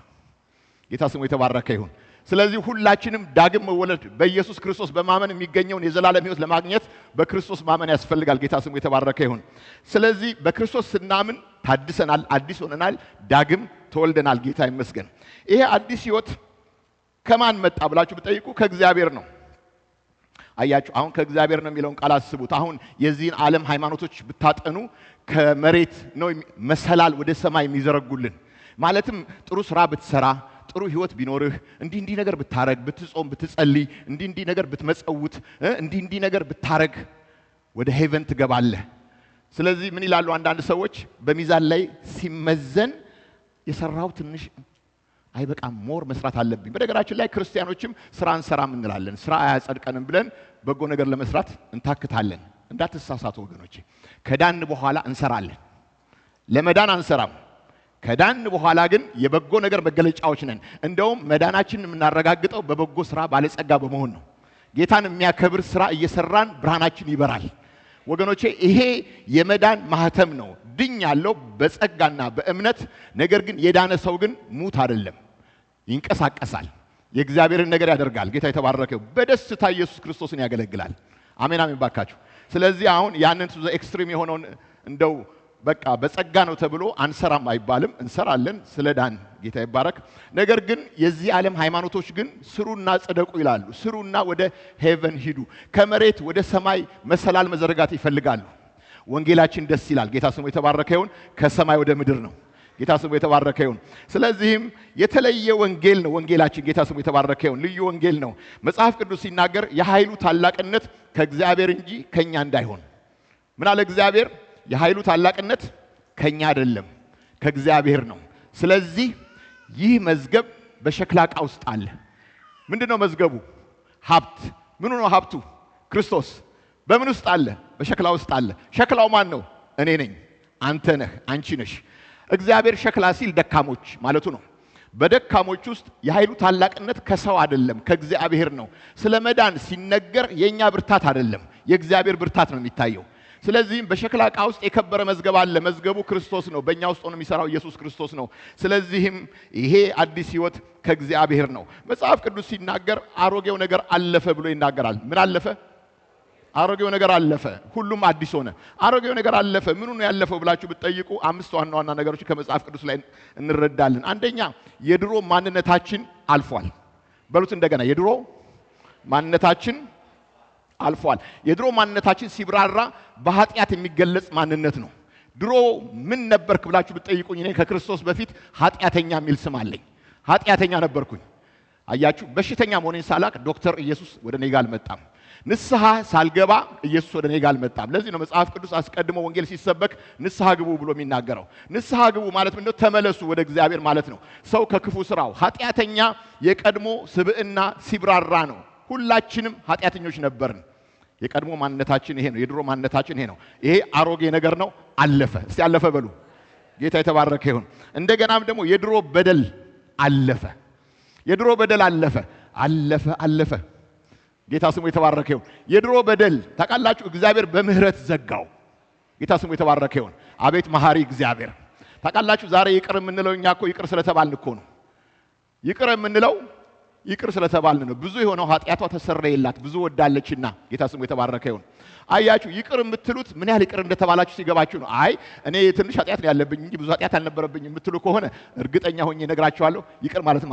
ጌታ ስሙ የተባረከ ይሁን። ስለዚህ ሁላችንም ዳግም መወለድ በኢየሱስ ክርስቶስ በማመን የሚገኘውን የዘላለም ሕይወት ለማግኘት በክርስቶስ ማመን ያስፈልጋል። ጌታ ስሙ የተባረከ ይሁን። ስለዚህ በክርስቶስ ስናምን ታድሰናል፣ አዲስ ሆነናል፣ ዳግም ተወልደናል። ጌታ ይመስገን። ይሄ አዲስ ሕይወት ከማን መጣ ብላችሁ ብትጠይቁ ከእግዚአብሔር ነው። አያችሁ፣ አሁን ከእግዚአብሔር ነው የሚለውን ቃል አስቡት። አሁን የዚህን ዓለም ሃይማኖቶች ብታጠኑ ከመሬት ነው መሰላል ወደ ሰማይ የሚዘረጉልን። ማለትም ጥሩ ስራ ብትሰራ፣ ጥሩ ህይወት ቢኖርህ፣ እንዲህ ነገር ብታረግ፣ ብትጾም፣ ብትጸልይ፣ እንዲህ ነገር ብትመጸውት፣ እንዲህ ነገር ብታረግ ወደ ሄቨን ትገባለህ። ስለዚህ ምን ይላሉ አንዳንድ ሰዎች በሚዛን ላይ ሲመዘን የሰራው ትንሽ አይበቃም፣ ሞር መስራት አለብኝ። በነገራችን ላይ ክርስቲያኖችም ስራ እንሰራም እንላለን። ስራ አያጸድቀንም ብለን በጎ ነገር ለመስራት እንታክታለን። እንዳትሳሳቱ ወገኖቼ፣ ከዳን በኋላ እንሰራለን። ለመዳን አንሰራም። ከዳን በኋላ ግን የበጎ ነገር መገለጫዎች ነን። እንደውም መዳናችንን የምናረጋግጠው በበጎ ስራ ባለጸጋ በመሆን ነው። ጌታን የሚያከብር ስራ እየሰራን ብርሃናችን ይበራል። ወገኖቼ ይሄ የመዳን ማህተም ነው። ድኝ ያለው በጸጋና በእምነት። ነገር ግን የዳነ ሰው ግን ሙት አይደለም፣ ይንቀሳቀሳል፣ የእግዚአብሔርን ነገር ያደርጋል። ጌታ የተባረከው በደስታ ኢየሱስ ክርስቶስን ያገለግላል። አሜን አሜን ባካችሁ። ስለዚህ አሁን ያንን ኤክስትሪም የሆነውን እንደው በቃ በጸጋ ነው ተብሎ አንሰራም አይባልም፣ እንሰራለን ስለዳን። ጌታ ይባረክ። ነገር ግን የዚህ ዓለም ሃይማኖቶች ግን ስሩና ጽደቁ ይላሉ። ስሩና ወደ ሄቨን ሂዱ፣ ከመሬት ወደ ሰማይ መሰላል መዘርጋት ይፈልጋሉ። ወንጌላችን ደስ ይላል። ጌታ ስሙ የተባረከ ይሁን። ከሰማይ ወደ ምድር ነው። ጌታ ስሙ የተባረከ ይሁን። ስለዚህም የተለየ ወንጌል ነው ወንጌላችን። ጌታ ስሙ የተባረከ ይሁን። ልዩ ወንጌል ነው። መጽሐፍ ቅዱስ ሲናገር የኃይሉ ታላቅነት ከእግዚአብሔር እንጂ ከኛ እንዳይሆን ምን አለ እግዚአብሔር? የኃይሉ ታላቅነት ከኛ አይደለም ከእግዚአብሔር ነው። ስለዚህ ይህ መዝገብ በሸክላ ዕቃ ውስጥ አለ። ምንድነው መዝገቡ? ሀብት። ምኑ ነው ሀብቱ? ክርስቶስ። በምን ውስጥ አለ? በሸክላ ውስጥ አለ። ሸክላው ማን ነው? እኔ ነኝ፣ አንተ ነህ፣ አንቺ ነሽ። እግዚአብሔር ሸክላ ሲል ደካሞች ማለቱ ነው። በደካሞች ውስጥ የኃይሉ ታላቅነት ከሰው አይደለም ከእግዚአብሔር ነው። ስለ መዳን ሲነገር የኛ ብርታት አይደለም የእግዚአብሔር ብርታት ነው የሚታየው። ስለዚህም በሸክላ ዕቃ ውስጥ የከበረ መዝገብ አለ። መዝገቡ ክርስቶስ ነው። በእኛ ውስጥ ሆኖ የሚሰራው ኢየሱስ ክርስቶስ ነው። ስለዚህም ይሄ አዲስ ሕይወት ከእግዚአብሔር ነው። መጽሐፍ ቅዱስ ሲናገር አሮጌው ነገር አለፈ ብሎ ይናገራል። ምን አለፈ? አሮጌው ነገር አለፈ፣ ሁሉም አዲስ ሆነ። አሮጌው ነገር አለፈ። ምኑ ነው ያለፈው ብላችሁ ብትጠይቁ 5 ዋና ዋና ነገሮች ከመጽሐፍ ቅዱስ ላይ እንረዳለን። አንደኛ የድሮ ማንነታችን አልፏል። በሉት እንደገና፣ የድሮ ማንነታችን አልፏል። የድሮ ማንነታችን ሲብራራ በኃጢአት የሚገለጽ ማንነት ነው። ድሮ ምን ነበርክ ብላችሁ ብትጠይቁኝ እኔ ከክርስቶስ በፊት ኃጢአተኛ የሚል ስም አለኝ። ኃጢአተኛ ነበርኩኝ። አያችሁ፣ በሽተኛ መሆኔን ሳላቅ ዶክተር ኢየሱስ ወደ እኔ ጋር አልመጣም። ንስሐ ሳልገባ ኢየሱስ ወደ እኔ ጋር አልመጣም። ለዚህ ነው መጽሐፍ ቅዱስ አስቀድሞ ወንጌል ሲሰበክ ንስሐ ግቡ ብሎ የሚናገረው። ንስሐ ግቡ ማለት ምንድነው? ተመለሱ ወደ እግዚአብሔር ማለት ነው። ሰው ከክፉ ስራው ኃጢአተኛ የቀድሞ ስብዕና ሲብራራ ነው። ሁላችንም ኃጢአተኞች ነበርን። የቀድሞ ማንነታችን ይሄ ነው። የድሮ ማንነታችን ይሄ ነው። ይሄ አሮጌ ነገር ነው፣ አለፈ። እስቲ አለፈ በሉ። ጌታ የተባረከ ይሁን። እንደገናም ደግሞ የድሮ በደል አለፈ። የድሮ በደል አለፈ አለፈ። ጌታ ስሙ የተባረከ ይሁን። የድሮ በደል ታውቃላችሁ፣ እግዚአብሔር በምህረት ዘጋው። ጌታ ስሙ የተባረከ ይሁን። አቤት መሐሪ እግዚአብሔር። ታውቃላችሁ፣ ዛሬ ይቅር የምንለው እኛ እኮ ይቅር ስለተባልን እኮ ነው። ይቅር የምንለው ይቅር ስለተባልን ነው። ብዙ የሆነው ኃጢአቷ ተሰረየላት ብዙ ወዳለችና ጌታ ስሙ የተባረከ ይሁን። አያችሁ፣ ይቅር የምትሉት ምን ያህል ይቅር እንደተባላችሁ ሲገባችሁ ነው። አይ እኔ ትንሽ ኃጢአት ነው ያለብኝ እንጂ ብዙ ኃጢአት አልነበረብኝም የምትሉ ከሆነ እርግጠኛ ሆኜ እነግራችኋለሁ፣ ይቅር ማለትም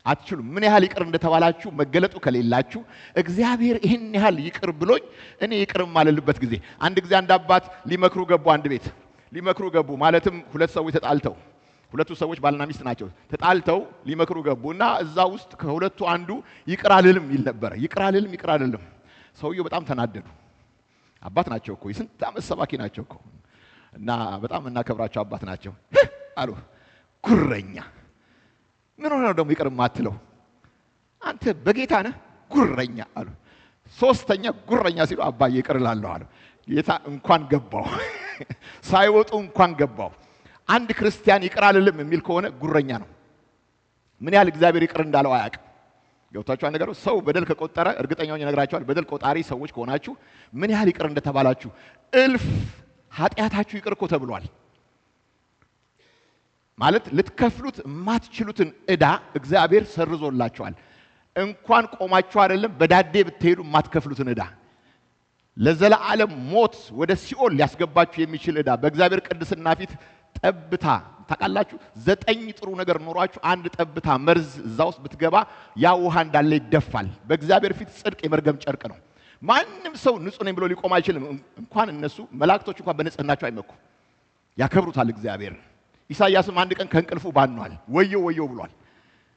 አትችሉም። ምን ያህል ይቅር እንደተባላችሁ መገለጡ ከሌላችሁ እግዚአብሔር ይህን ያህል ይቅር ብሎኝ እኔ ይቅር ማለልበት ጊዜ። አንድ ጊዜ አንድ አባት ሊመክሩ ገቡ። አንድ ቤት ሊመክሩ ገቡ። ማለትም ሁለት ሰዎች ተጣልተው፣ ሁለቱ ሰዎች ባልና ሚስት ናቸው። ተጣልተው ሊመክሩ ገቡና እዛ ውስጥ ከሁለቱ አንዱ ይቅር አልልም ይል ነበር። ይቅር አልልም። ሰውየው በጣም ተናደዱ። አባት ናቸው እኮ፣ የስንት ዓመት ሰባኪ ናቸው እኮ እና በጣም እናከብራቸው አባት ናቸው አሉ። ጉረኛ፣ ምን ሆነ ነው ደግሞ ይቅር ማትለው? አንተ በጌታ ነህ ጉረኛ አሉ። ሶስተኛ ጉረኛ ሲሉ አባዬ ይቅር እላለሁ አሉ። ጌታ እንኳን ገባው ሳይወጡ እንኳን ገባው። አንድ ክርስቲያን ይቅር አልልም የሚል ከሆነ ጉረኛ ነው። ምን ያህል እግዚአብሔር ይቅር እንዳለው አያውቅም። ገብታችሁ ነገሩ። ሰው በደል ከቆጠረ እርግጠኛው እነግራችኋለሁ፣ በደል ቆጣሪ ሰዎች ከሆናችሁ ምን ያህል ይቅር እንደተባላችሁ። እልፍ ኃጢአታችሁ ይቅር እኮ ተብሏል። ማለት ልትከፍሉት የማትችሉትን ዕዳ እግዚአብሔር ሰርዞላችኋል። እንኳን ቆማችሁ አይደለም በዳዴ ብትሄዱ የማትከፍሉትን ዕዳ፣ ለዘላለም ሞት ወደ ሲኦል ሊያስገባችሁ የሚችል ዕዳ በእግዚአብሔር ቅድስና ፊት ጠብታ ታውቃላችሁ። 9 ጥሩ ነገር ኖሯችሁ አንድ ጠብታ መርዝ እዛ ውስጥ ብትገባ ያ ውሃ እንዳለ ይደፋል። በእግዚአብሔር ፊት ጽድቅ የመርገም ጨርቅ ነው። ማንም ሰው ንጹህ ነኝ ብሎ ሊቆም አይችልም። እንኳን እነሱ መላእክቶች እንኳን በንጽህናቸው አይመኩ፣ ያከብሩታል እግዚአብሔር። ኢሳይያስም አንድ ቀን ከእንቅልፉ ባኗል፣ ወዮ ብሏል።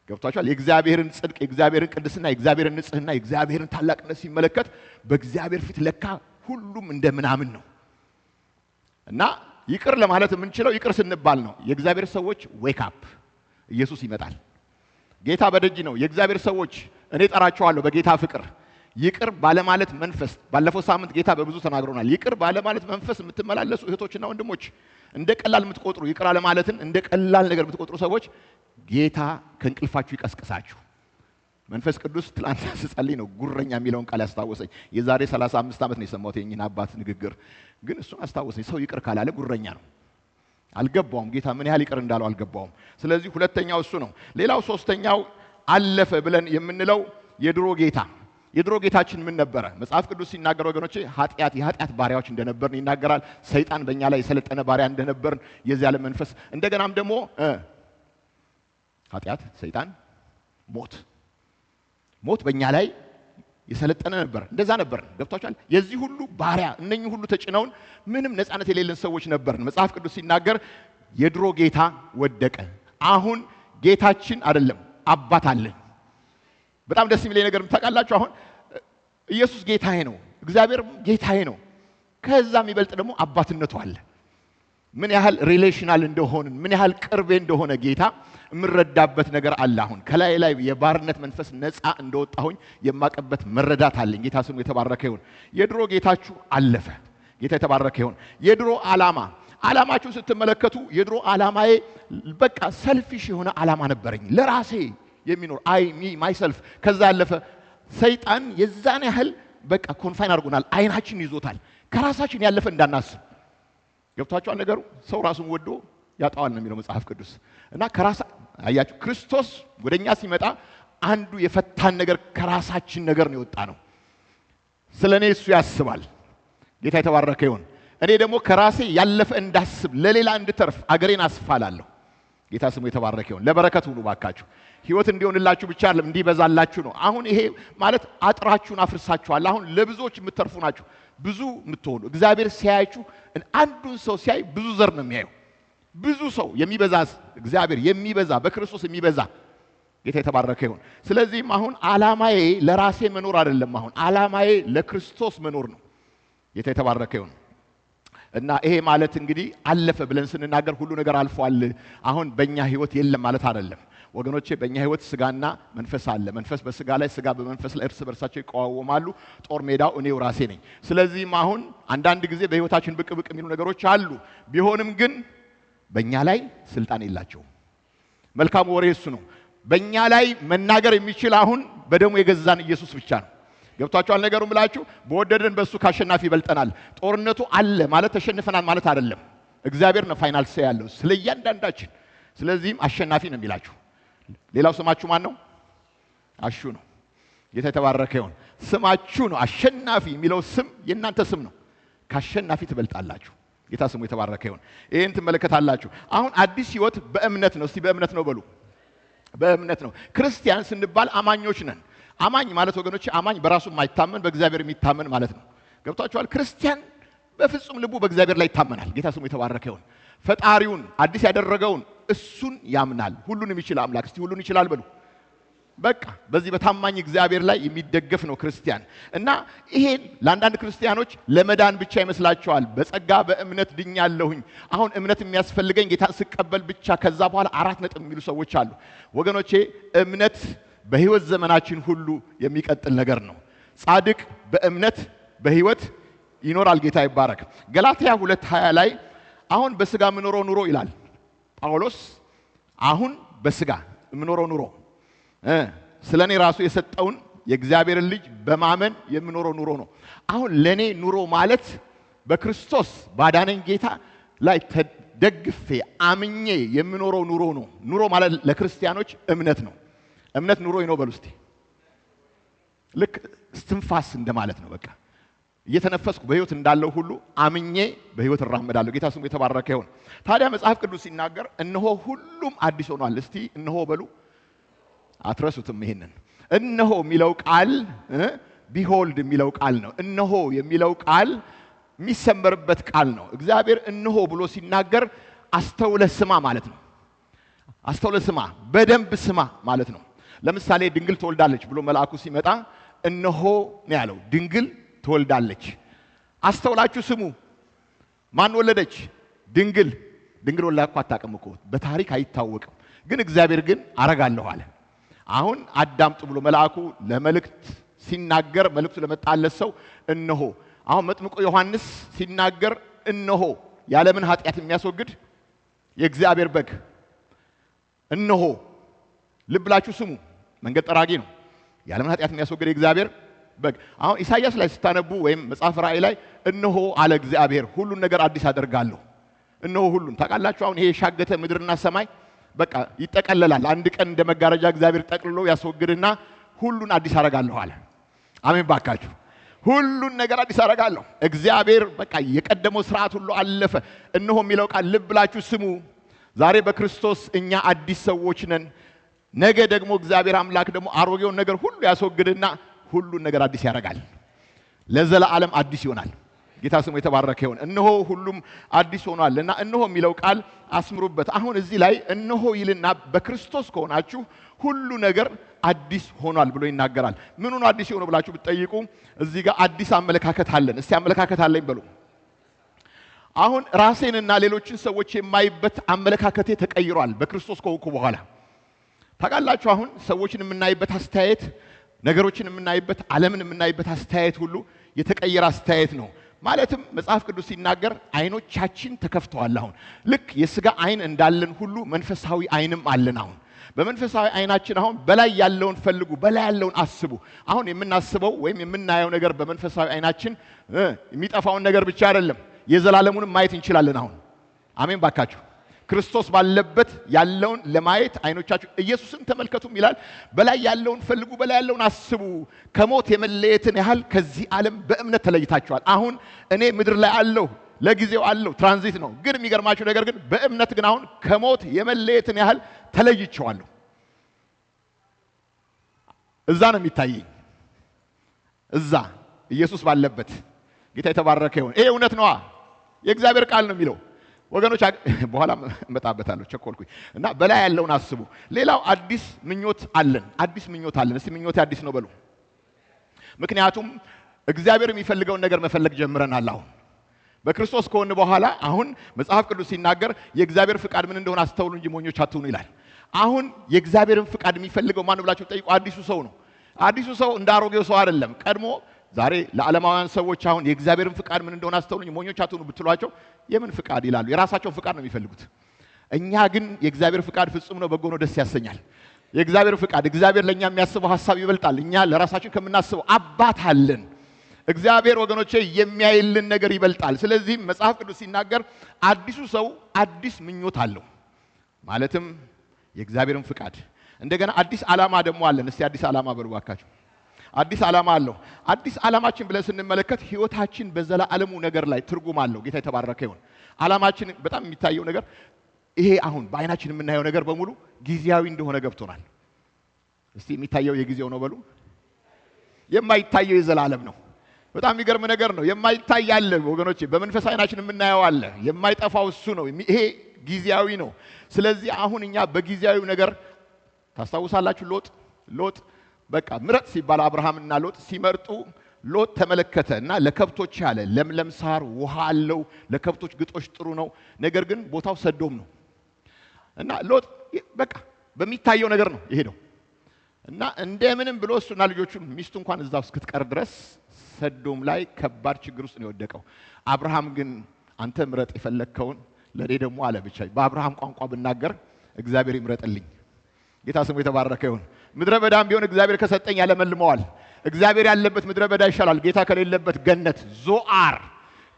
ገብቷችኋል? የእግዚአብሔርን ጽድቅ፣ የእግዚአብሔርን ቅድስና፣ የእግዚአብሔርን ንጽህና፣ የእግዚአብሔርን ታላቅነት ሲመለከት በእግዚአብሔር ፊት ለካ ሁሉም እንደምናምን ነው። እና ይቅር ለማለት የምንችለው ይቅር ስንባል ነው። የእግዚአብሔር ሰዎች ዌክ አፕ፣ ኢየሱስ ይመጣል። ጌታ በደጅ ነው። የእግዚአብሔር ሰዎች እኔ ጠራቸዋለሁ በጌታ ፍቅር። ይቅር ባለማለት መንፈስ፣ ባለፈው ሳምንት ጌታ በብዙ ተናግሮናል። ይቅር ባለማለት መንፈስ የምትመላለሱ እህቶችና ወንድሞች፣ እንደ ቀላል የምትቆጥሩ ይቅር አለማለትን እንደ ቀላል ነገር የምትቆጥሩ ሰዎች ጌታ ከእንቅልፋችሁ ይቀስቅሳችሁ። መንፈስ ቅዱስ ትላንት ስጸልይ ነው ጉረኛ የሚለውን ቃል ያስታወሰኝ። የዛሬ 35 ዓመት ነው የሰማሁት የእኚህን አባት ንግግር፣ ግን እሱን አስታወሰኝ። ሰው ይቅር ካላለ ጉረኛ ነው። አልገባውም፣ ጌታ ምን ያህል ይቅር እንዳለው አልገባውም። ስለዚህ ሁለተኛው እሱ ነው። ሌላው ሶስተኛው አለፈ ብለን የምንለው የድሮ ጌታ። የድሮ ጌታችን ምን ነበረ? መጽሐፍ ቅዱስ ሲናገር ወገኖቼ የኃጢአት ባሪያዎች እንደነበርን ይናገራል። ሰይጣን በእኛ ላይ የሰለጠነ ባሪያ እንደነበርን፣ የዚህ ዓለም መንፈስ፣ እንደገናም ደግሞ ኃጢአት፣ ሰይጣን፣ ሞት በእኛ ላይ የሰለጠነ ነበር። እንደዛ ነበርን። ገብቷችኋል? የዚህ ሁሉ ባሪያ እነኚህ ሁሉ ተጭነውን ምንም ነፃነት የሌለን ሰዎች ነበርን። መጽሐፍ ቅዱስ ሲናገር የድሮ ጌታ ወደቀ። አሁን ጌታችን አይደለም አባት አለን። በጣም ደስ የሚለኝ ነገር ታውቃላችሁ? አሁን ኢየሱስ ጌታዬ ነው፣ እግዚአብሔር ጌታዬ ነው። ከዛ የሚበልጥ ደግሞ አባትነቱ አለ። ምን ያህል ሪሌሽናል እንደሆንን፣ ምን ያህል ቅርቤ እንደሆነ ጌታ የምረዳበት ነገር አለ። አሁን ከላይ የባርነት መንፈስ ነፃ እንደወጣሁኝ የማቀበት መረዳት አለኝ። ጌታ ስሙ የተባረከ ይሁን። የድሮ ጌታችሁ አለፈ። ጌታ የተባረከ ይሁን። የድሮ ዓላማችሁን ስትመለከቱ የድሮ ዓላማዬ በቃ ሰልፊሽ የሆነ ዓላማ ነበረኝ፣ ለራሴ የሚኖር ማይሰልፍ። ከዛ ያለፈ ሰይጣን የዛን ያህል በቃ ኮንፋይን አድርጎናል፣ አይናችን ይዞታል። ከራሳችን ያለፈ እንዳናስብ። ገብቷችኋል ነገሩ? ሰው ራሱን ወዶ ያጣዋል ነው የሚለው መጽሐፍ ቅዱስ። እና አያችሁ ክርስቶስ ወደኛ ሲመጣ አንዱ የፈታን ነገር ከራሳችን ነገር ነው የወጣ ነው። ስለኔ እሱ ያስባል። ጌታ የተባረከ ይሁን። እኔ ደግሞ ከራሴ ያለፈ እንዳስብ ለሌላ እንድተርፍ አገሬን አስፋላለሁ። ጌታ ስሙ የተባረከ ይሁን። ለበረከት ሁኑ ባካችሁ። ህይወት እንዲሆንላችሁ ብቻ አይደለም እንዲበዛላችሁ ነው። አሁን ይሄ ማለት አጥራችሁን አፍርሳችኋል። አሁን ለብዙዎች የምትተርፉ ናችሁ። ብዙ የምትሆኑ እግዚአብሔር ሲያያችሁ አንዱን ሰው ሲያይ ብዙ ዘር ነው የሚያየው። ብዙ ሰው የሚበዛ እግዚአብሔር የሚበዛ በክርስቶስ የሚበዛ ጌታ የተባረከ ይሁን። ስለዚህም አሁን ዓላማዬ ለራሴ መኖር አይደለም። አሁን ዓላማዬ ለክርስቶስ መኖር ነው። ጌታ የተባረከ ይሁን። እና ይሄ ማለት እንግዲህ አለፈ ብለን ስንናገር ሁሉ ነገር አልፏል አሁን በእኛ ህይወት የለም ማለት አይደለም ወገኖቼ። በእኛ ህይወት ስጋና መንፈስ አለ። መንፈስ በስጋ ላይ፣ ስጋ በመንፈስ ላይ እርስ በርሳቸው ይቀዋወማሉ። ጦር ሜዳው እኔው ራሴ ነኝ። ስለዚህም አሁን አንዳንድ ጊዜ በህይወታችን ብቅ ብቅ የሚሉ ነገሮች አሉ። ቢሆንም ግን በእኛ ላይ ስልጣን የላቸውም። መልካም ወሬ እሱ ነው። በእኛ ላይ መናገር የሚችል አሁን በደሙ የገዛን ኢየሱስ ብቻ ነው። ገብቷችኋል ነገሩ ብላችሁ? በወደደን በእሱ ካሸናፊ ይበልጠናል። ጦርነቱ አለ ማለት ተሸንፈናል ማለት አይደለም። እግዚአብሔር ነው ፋይናል ሴይ ያለው ስለ እያንዳንዳችን። ስለዚህም አሸናፊ ነው የሚላችሁ። ሌላው ስማችሁ ማን ነው? አሹ ነው። ጌታ የተባረከ ይሁን። ስማችሁ ነው አሸናፊ የሚለው ስም የእናንተ ስም ነው። ካሸናፊ ትበልጣላችሁ። ጌታ ስሙ የተባረከ ይሁን። ይሄን ትመለከታላችሁ። አሁን አዲስ ህይወት በእምነት ነው። እስቲ በእምነት ነው በሉ። በእምነት ነው። ክርስቲያን ስንባል አማኞች ነን። አማኝ ማለት ወገኖች አማኝ በራሱ የማይታመን በእግዚአብሔር የሚታመን ማለት ነው። ገብቷችኋል? ክርስቲያን በፍጹም ልቡ በእግዚአብሔር ላይ ይታመናል። ጌታ ስሙ የተባረከ ይሁን። ፈጣሪውን አዲስ ያደረገውን እሱን ያምናል። ሁሉን የሚችል አምላክ። እስቲ ሁሉን ይችላል በሉ። በቃ በዚህ በታማኝ እግዚአብሔር ላይ የሚደገፍ ነው ክርስቲያን። እና ይሄን ለአንዳንድ ክርስቲያኖች ለመዳን ብቻ ይመስላቸዋል። በጸጋ በእምነት ድኛለሁኝ፣ አሁን እምነት የሚያስፈልገኝ ጌታ ስቀበል ብቻ ከዛ በኋላ 4 ነጥብ የሚሉ ሰዎች አሉ። ወገኖቼ እምነት በህይወት ዘመናችን ሁሉ የሚቀጥል ነገር ነው። ጻድቅ በእምነት በህይወት ይኖራል። ጌታ ይባረክ። ገላትያ 2:20 ላይ አሁን በስጋ የምኖረው ኑሮ ይላል ጳውሎስ። አሁን በስጋ የምኖረው ኑሮ ስለኔ ራሱ የሰጠውን የእግዚአብሔርን ልጅ በማመን የምኖረው ኑሮ ነው። አሁን ለኔ ኑሮ ማለት በክርስቶስ ባዳነኝ ጌታ ላይ ተደግፌ አምኜ የምኖረው ኑሮ ነው። ኑሮ ማለት ለክርስቲያኖች እምነት ነው። እምነት ኑሮ ነው በሉ እስቲ። ልክ እስትንፋስ እንደማለት ነው። በቃ እየተነፈስኩ በህይወት እንዳለው ሁሉ አምኜ በህይወት እራመዳለሁ። ጌታ ስሙ የተባረከ ይሁን። ታዲያ መጽሐፍ ቅዱስ ሲናገር እነሆ ሁሉም አዲስ ሆኗል። እስቲ እነሆ በሉ። አትረሱትም ይሄንን። እነሆ የሚለው ቃል ቢሆልድ የሚለው ቃል ነው። እነሆ የሚለው ቃል የሚሰመርበት ቃል ነው። እግዚአብሔር እነሆ ብሎ ሲናገር አስተውለ ስማ ማለት ነው። አስተውለ ስማ፣ በደንብ ስማ ማለት ነው። ለምሳሌ ድንግል ትወልዳለች ብሎ መልአኩ ሲመጣ እነሆ ነው ያለው። ድንግል ትወልዳለች። አስተውላችሁ ስሙ። ማን ወለደች? ድንግል። ድንግል ወልዳ እኮ አታውቅም እኮ በታሪክ አይታወቅም። ግን እግዚአብሔር ግን አረጋለሁ አለ። አሁን አዳምጡ ብሎ መልአኩ ለመልእክት ሲናገር መልእክቱ ለመጣለት ሰው እነሆ። አሁን መጥምቁ ዮሐንስ ሲናገር እነሆ ያለምን ኃጢአት የሚያስወግድ የእግዚአብሔር በግ እነሆ። ልብ ብላችሁ ስሙ። መንገድ ጠራጊ ነው። ያለምን ኃጢአት የሚያስወግድ የእግዚአብሔር በግ። አሁን ኢሳይያስ ላይ ስታነቡ ወይም መጽሐፍ ራእይ ላይ እነሆ አለ እግዚአብሔር ሁሉን ነገር አዲስ አደርጋለሁ። እነሆ ሁሉን ታውቃላችሁ። አሁን ይሄ የሻገተ ምድርና ሰማይ በቃ ይጠቀለላል። አንድ ቀን እንደ መጋረጃ እግዚአብሔር ጠቅልሎ ያስወግድና ሁሉን አዲስ አደርጋለሁ አለ። አሜን ባካችሁ። ሁሉን ነገር አዲስ አደርጋለሁ። እግዚአብሔር በቃ የቀደመው ስርዓት ሁሉ አለፈ። እነሆ የሚለው ቃል ልብ ብላችሁ ስሙ። ዛሬ በክርስቶስ እኛ አዲስ ሰዎች ነን። ነገ ደግሞ እግዚአብሔር አምላክ ደግሞ አሮጌውን ነገር ሁሉ ያስወግድና ሁሉን ነገር አዲስ ያደርጋል። ለዘላለም አዲስ ይሆናል። ጌታ ስሙ የተባረከ ይሁን። እነሆ ሁሉም አዲስ ሆኗልና እነሆ የሚለው ቃል አስምሩበት። አሁን እዚህ ላይ እነሆ ይልና በክርስቶስ ከሆናችሁ ሁሉ ነገር አዲስ ሆኗል ብሎ ይናገራል። ምን ሆኖ አዲስ ሆኖ ብላችሁ ብትጠይቁ እዚህ ጋር አዲስ አመለካከት አለን። እስቲ አመለካከት አለኝ በሉ። አሁን ራሴንና ሌሎችን ሰዎች የማይበት አመለካከቴ ተቀይሯል በክርስቶስ ከሆንኩ በኋላ። ታውቃላችሁ አሁን ሰዎችን የምናይበት አስተያየት፣ ነገሮችን የምናይበት፣ ዓለምን የምናይበት አስተያየት ሁሉ የተቀየረ አስተያየት ነው። ማለትም መጽሐፍ ቅዱስ ሲናገር አይኖቻችን ተከፍተዋል። አሁን ልክ የሥጋ አይን እንዳለን ሁሉ መንፈሳዊ አይንም አለን። አሁን በመንፈሳዊ አይናችን አሁን በላይ ያለውን ፈልጉ፣ በላይ ያለውን አስቡ። አሁን የምናስበው ወይም የምናየው ነገር በመንፈሳዊ አይናችን የሚጠፋውን ነገር ብቻ አይደለም፣ የዘላለሙንም ማየት እንችላለን። አሁን አሜን ባካችሁ። ክርስቶስ ባለበት ያለውን ለማየት አይኖቻችሁ ኢየሱስን ተመልከቱም ይላል። በላይ ያለውን ፈልጉ፣ በላይ ያለውን አስቡ። ከሞት የመለየትን ያህል ከዚህ ዓለም በእምነት ተለይታችኋል። አሁን እኔ ምድር ላይ አለሁ፣ ለጊዜው አለሁ፣ ትራንዚት ነው። ግን የሚገርማችሁ ነገር ግን በእምነት ግን አሁን ከሞት የመለየትን ያህል ተለይቼዋለሁ። እዛ ነው የሚታየኝ፣ እዛ ኢየሱስ ባለበት። ጌታ የተባረከ ይሁን። ይሄ እውነት ነዋ፣ የእግዚአብሔር ቃል ነው የሚለው። ወገኖች በኋላ እመጣበታለሁ፣ ቸኮልኩኝ እና በላይ ያለውን አስቡ። ሌላው አዲስ ምኞት አለን። አዲስ ምኞት አለን። እስቲ ምኞቴ አዲስ ነው በሉ። ምክንያቱም እግዚአብሔር የሚፈልገውን ነገር መፈለግ ጀምረናል። አሁን በክርስቶስ ከሆነ በኋላ አሁን መጽሐፍ ቅዱስ ሲናገር የእግዚአብሔር ፍቃድ ምን እንደሆነ አስተውሉ እንጂ ሞኞች አትሁኑ ይላል። አሁን የእግዚአብሔርን ፍቃድ የሚፈልገው ማን ብላችሁ ጠይቁ። አዲሱ ሰው ነው። አዲሱ ሰው እንደ አሮጌው ሰው አይደለም። ቀድሞ ዛሬ ለዓለማውያን ሰዎች አሁን የእግዚአብሔርን ፍቃድ ምን እንደሆነ አስተውሉኝ ሞኞች አትሁኑ ብትሏቸው የምን ፍቃድ ይላሉ? የራሳቸውን ፍቃድ ነው የሚፈልጉት። እኛ ግን የእግዚአብሔር ፍቃድ ፍጹም ነው፣ በጎ ነው፣ ደስ ያሰኛል። የእግዚአብሔር ፍቃድ እግዚአብሔር ለኛ የሚያስበው ሐሳብ ይበልጣል። እኛ ለራሳችን ከምናስበው አባት አለን። እግዚአብሔር ወገኖቼ የሚያይልን ነገር ይበልጣል። ስለዚህ መጽሐፍ ቅዱስ ሲናገር አዲሱ ሰው አዲስ ምኞት አለው፣ ማለትም የእግዚአብሔርን ፍቃድ። እንደገና አዲስ ዓላማ ደግሞ አለን። እስቲ አዲስ ዓላማ በሉ ባካችሁ። አዲስ ዓላማ አለው። አዲስ ዓላማችን ብለን ስንመለከት ህይወታችን በዘላለሙ ነገር ላይ ትርጉም አለው። ጌታ የተባረከ ይሁን። ዓላማችን በጣም የሚታየው ነገር ይሄ አሁን በአይናችን የምናየው ነገር በሙሉ ጊዜያዊ እንደሆነ ገብቶናል። እስቲ የሚታየው የጊዜው ነው በሉ። የማይታየው የዘላለም ነው። በጣም የሚገርም ነገር ነው። የማይታይ አለ ወገኖቼ፣ በመንፈስ አይናችን የምናየው አለ። የማይጠፋው እሱ ነው። ይሄ ጊዜያዊ ነው። ስለዚህ አሁን እኛ በጊዜያዊ ነገር ታስታውሳላችሁ። ሎጥ በቃ ምረጥ ሲባል አብርሃምና ሎጥ ሲመርጡ ሎጥ ተመለከተ እና ለከብቶች ያለ ለምለም ሳር ውሃ አለው፣ ለከብቶች ግጦሽ ጥሩ ነው። ነገር ግን ቦታው ሰዶም ነው እና ሎጥ በቃ በሚታየው ነገር ነው የሄደው እና እንደምንም ብሎ እሱና ልጆቹን ሚስቱ እንኳን እዛው እስክትቀር ድረስ ሰዶም ላይ ከባድ ችግር ውስጥ ነው የወደቀው። አብርሃም ግን አንተ ምረጥ የፈለከውን ለኔ ደግሞ አለ። ብቻ በአብርሃም ቋንቋ ብናገር እግዚአብሔር ይምረጥልኝ። ጌታ ስሙ የተባረከ ይሁን። ምድረ በዳም ቢሆን እግዚአብሔር ከሰጠኝ ያለመልመዋል። እግዚአብሔር ያለበት ምድረ በዳ ይሻላል ጌታ ከሌለበት ገነት። ዞአር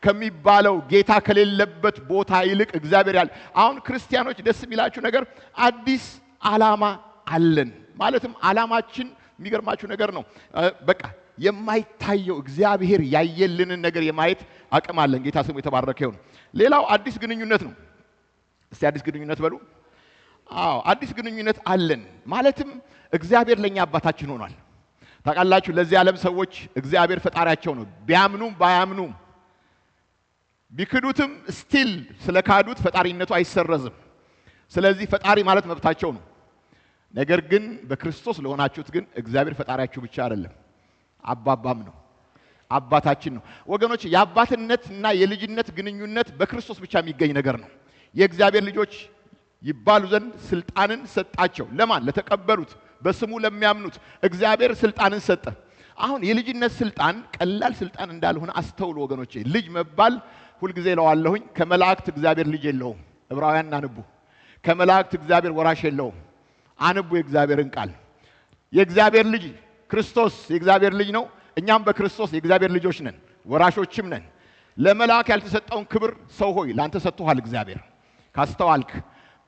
ከሚባለው ጌታ ከሌለበት ቦታ ይልቅ እግዚአብሔር ያለ። አሁን ክርስቲያኖች ደስ የሚላችሁ ነገር አዲስ ዓላማ አለን። ማለትም ዓላማችን የሚገርማችሁ ነገር ነው። በቃ የማይታየው እግዚአብሔር ያየልንን ነገር የማየት አቅም አለን። ጌታ ስሙ የተባረከ ይሁን። ሌላው አዲስ ግንኙነት ነው። እስቲ አዲስ ግንኙነት በሉ። አዎ አዲስ ግንኙነት አለን። ማለትም እግዚአብሔር ለኛ አባታችን ሆኗል። ታውቃላችሁ ለዚህ ዓለም ሰዎች እግዚአብሔር ፈጣሪያቸው ነው። ቢያምኑም ባያምኑም ቢክዱትም ስቲል ስለካዱት ፈጣሪነቱ አይሰረዝም። ስለዚህ ፈጣሪ ማለት መብታቸው ነው። ነገር ግን በክርስቶስ ለሆናችሁት ግን እግዚአብሔር ፈጣሪያችሁ ብቻ አይደለም፣ አባባም ነው፣ አባታችን ነው። ወገኖች የአባትነትና የልጅነት ግንኙነት በክርስቶስ ብቻ የሚገኝ ነገር ነው። የእግዚአብሔር ልጆች ይባሉ ዘንድ ስልጣንን ሰጣቸው። ለማን? ለተቀበሉት፣ በስሙ ለሚያምኑት እግዚአብሔር ስልጣንን ሰጠ። አሁን የልጅነት ስልጣን ቀላል ስልጣን እንዳልሆነ አስተውሉ ወገኖቼ። ልጅ መባል ሁልጊዜ እለዋለሁኝ ከመላእክት እግዚአብሔር ልጅ የለውም። ዕብራውያን አንቡ። ከመላእክት እግዚአብሔር ወራሽ የለውም። አንቡ የእግዚአብሔርን ቃል። የእግዚአብሔር ልጅ ክርስቶስ የእግዚአብሔር ልጅ ነው። እኛም በክርስቶስ የእግዚአብሔር ልጆች ነን፣ ወራሾችም ነን። ለመላእክ ያልተሰጠውን ክብር ሰው ሆይ ላንተ ሰጥቶሃል እግዚአብሔር ካስተዋልክ።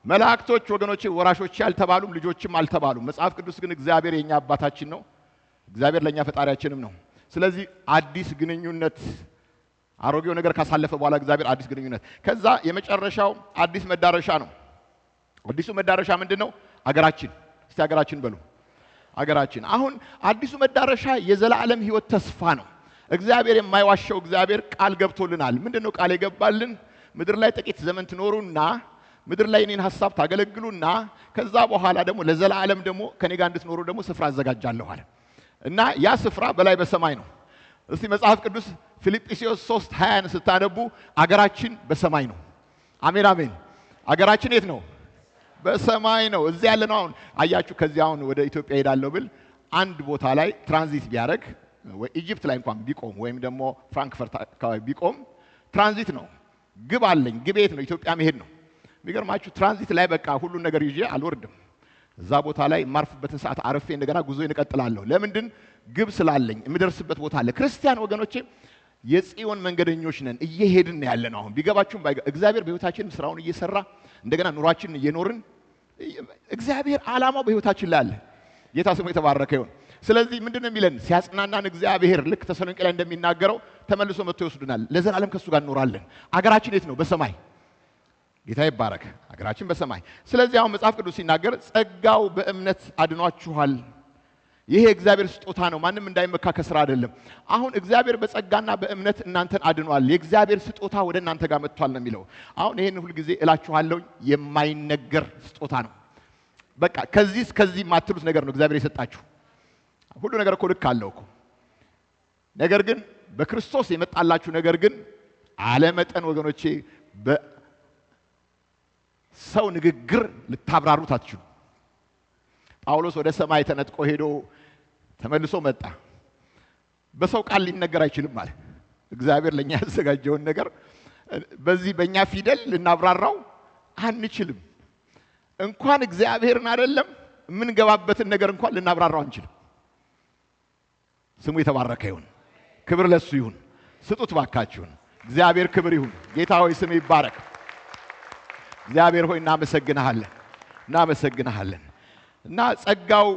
መላእክቶች ወገኖቼ ወራሾች አልተባሉም፣ ልጆችም አልተባሉም። መጽሐፍ ቅዱስ ግን እግዚአብሔር የኛ አባታችን ነው፣ እግዚአብሔር ለኛ ፈጣሪያችንም ነው። ስለዚህ አዲስ ግንኙነት፣ አሮጌው ነገር ካሳለፈ በኋላ እግዚአብሔር አዲስ ግንኙነት። ከዛ የመጨረሻው አዲስ መዳረሻ ነው። አዲሱ መዳረሻ ምንድነው? አገራችን። እስቲ አገራችን በሉ። አገራችን አሁን አዲሱ መዳረሻ የዘላለም ሕይወት ተስፋ ነው። እግዚአብሔር የማይዋሸው እግዚአብሔር ቃል ገብቶልናል። ምንድነው ቃል የገባልን? ምድር ላይ ጥቂት ዘመን ትኖሩና ምድር ላይ እኔን ሐሳብ ታገለግሉና ከዛ በኋላ ደግሞ ለዘላለም ደግሞ ከኔ ጋር እንድትኖሩ ደግሞ ስፍራ አዘጋጃለሁ አለ እና ያ ስፍራ በላይ በሰማይ ነው። እስቲ መጽሐፍ ቅዱስ ፊልጵስዩስ 3:20 ስታነቡ አገራችን በሰማይ ነው። አሜን አሜን። አገራችን የት ነው? በሰማይ ነው። እዚህ ያለ ነው። አሁን አያችሁ፣ ከዚህ አሁን ወደ ኢትዮጵያ ሄዳለሁ ብል አንድ ቦታ ላይ ትራንዚት ቢያደርግ ወይ ኢጂፕት ላይ እንኳን ቢቆም ወይም ደግሞ ፍራንክፈርት አካባቢ ቢቆም ትራንዚት ነው። ግብ አለኝ። ግብ የት ነው? ኢትዮጵያ መሄድ ነው። የሚገርማችሁ ትራንዚት ላይ በቃ ሁሉን ነገር ይዤ አልወርድም። እዛ ቦታ ላይ የማርፍበትን ሰዓት አርፌ እንደገና ጉዞዬን እቀጥላለሁ። ለምንድን? ግብ ስላለኝ የምደርስበት ቦታ አለ። ክርስቲያን ወገኖቼ የጽዮን መንገደኞች ነን እየሄድን ያለነው አሁን ቢገባችሁም እግዚአብሔር በህይወታችን ስራውን እየሰራ እንደገና ኑሯችንን እየኖርን እግዚአብሔር ዓላማው በህይወታችን ላይ አለ። ጌታ ስሙ የተባረከ ይሁን። ስለዚህ ምንድነው የሚለን ሲያጽናናን እግዚአብሔር ልክ ተሰሎንቄ ላይ እንደሚናገረው ተመልሶ መጥቶ ይወስዱናል ለዘላለም ከሱ ጋር እንኖራለን። አገራችን የት ነው? በሰማይ። ጌታ ይባረክ። አገራችን በሰማይ። ስለዚህ አሁን መጽሐፍ ቅዱስ ሲናገር ጸጋው በእምነት አድኗችኋል። ይሄ እግዚአብሔር ስጦታ ነው፣ ማንም እንዳይመካ ከስራ አይደለም። አሁን እግዚአብሔር በጸጋና በእምነት እናንተን አድኗል። የእግዚአብሔር ስጦታ ወደ እናንተ ጋር መጥቷል ነው የሚለው። አሁን ይሄን ሁሉ ጊዜ እላችኋለሁ የማይነገር ስጦታ ነው። በቃ ከዚህ እስከዚህ የማትሉት ነገር ነው እግዚአብሔር የሰጣችሁ። ሁሉ ነገር እኮ ልክ አለው እኮ። ነገር ግን በክርስቶስ የመጣላችሁ ነገር ግን አለመጠን ወገኖቼ በሰው ንግግር ልታብራሩት አትችሉ። ጳውሎስ ወደ ሰማይ ተነጥቆ ሄዶ ተመልሶ መጣ። በሰው ቃል ሊነገር አይችልም ማለት እግዚአብሔር ለኛ ያዘጋጀውን ነገር በዚህ በእኛ ፊደል ልናብራራው አንችልም። እንኳን እግዚአብሔርን አይደለም የምንገባበትን ነገር እንኳን ልናብራራው አንችልም። ስሙ የተባረከ ይሁን። ክብር ለሱ ይሁን። ስጡት ባካችሁን። እግዚአብሔር ክብር ይሁን። ጌታ ሆይ ስም ይባረክ። እግዚአብሔር ሆይ እናመሰግንሃለን። እና ጸጋው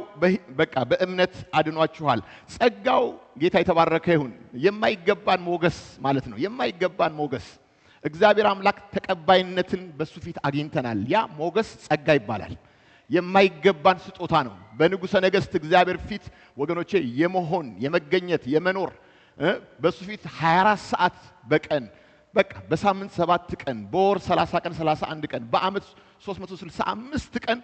በቃ በእምነት አድኗችኋል። ጸጋው ጌታ የተባረከ ይሁን። የማይገባን ሞገስ ማለት ነው። የማይገባን ሞገስ እግዚአብሔር አምላክ ተቀባይነትን በሱ ፊት አግኝተናል። ያ ሞገስ ጸጋ ይባላል። የማይገባን ስጦታ ነው። በንጉሠ ነገሥት እግዚአብሔር ፊት ወገኖቼ የመሆን የመገኘት የመኖር በሱ ፊት 24 ሰዓት በቀን በቃ በሳምንት 7 ቀን በወር 30 ቀን 31 ቀን በአመት 365 ቀን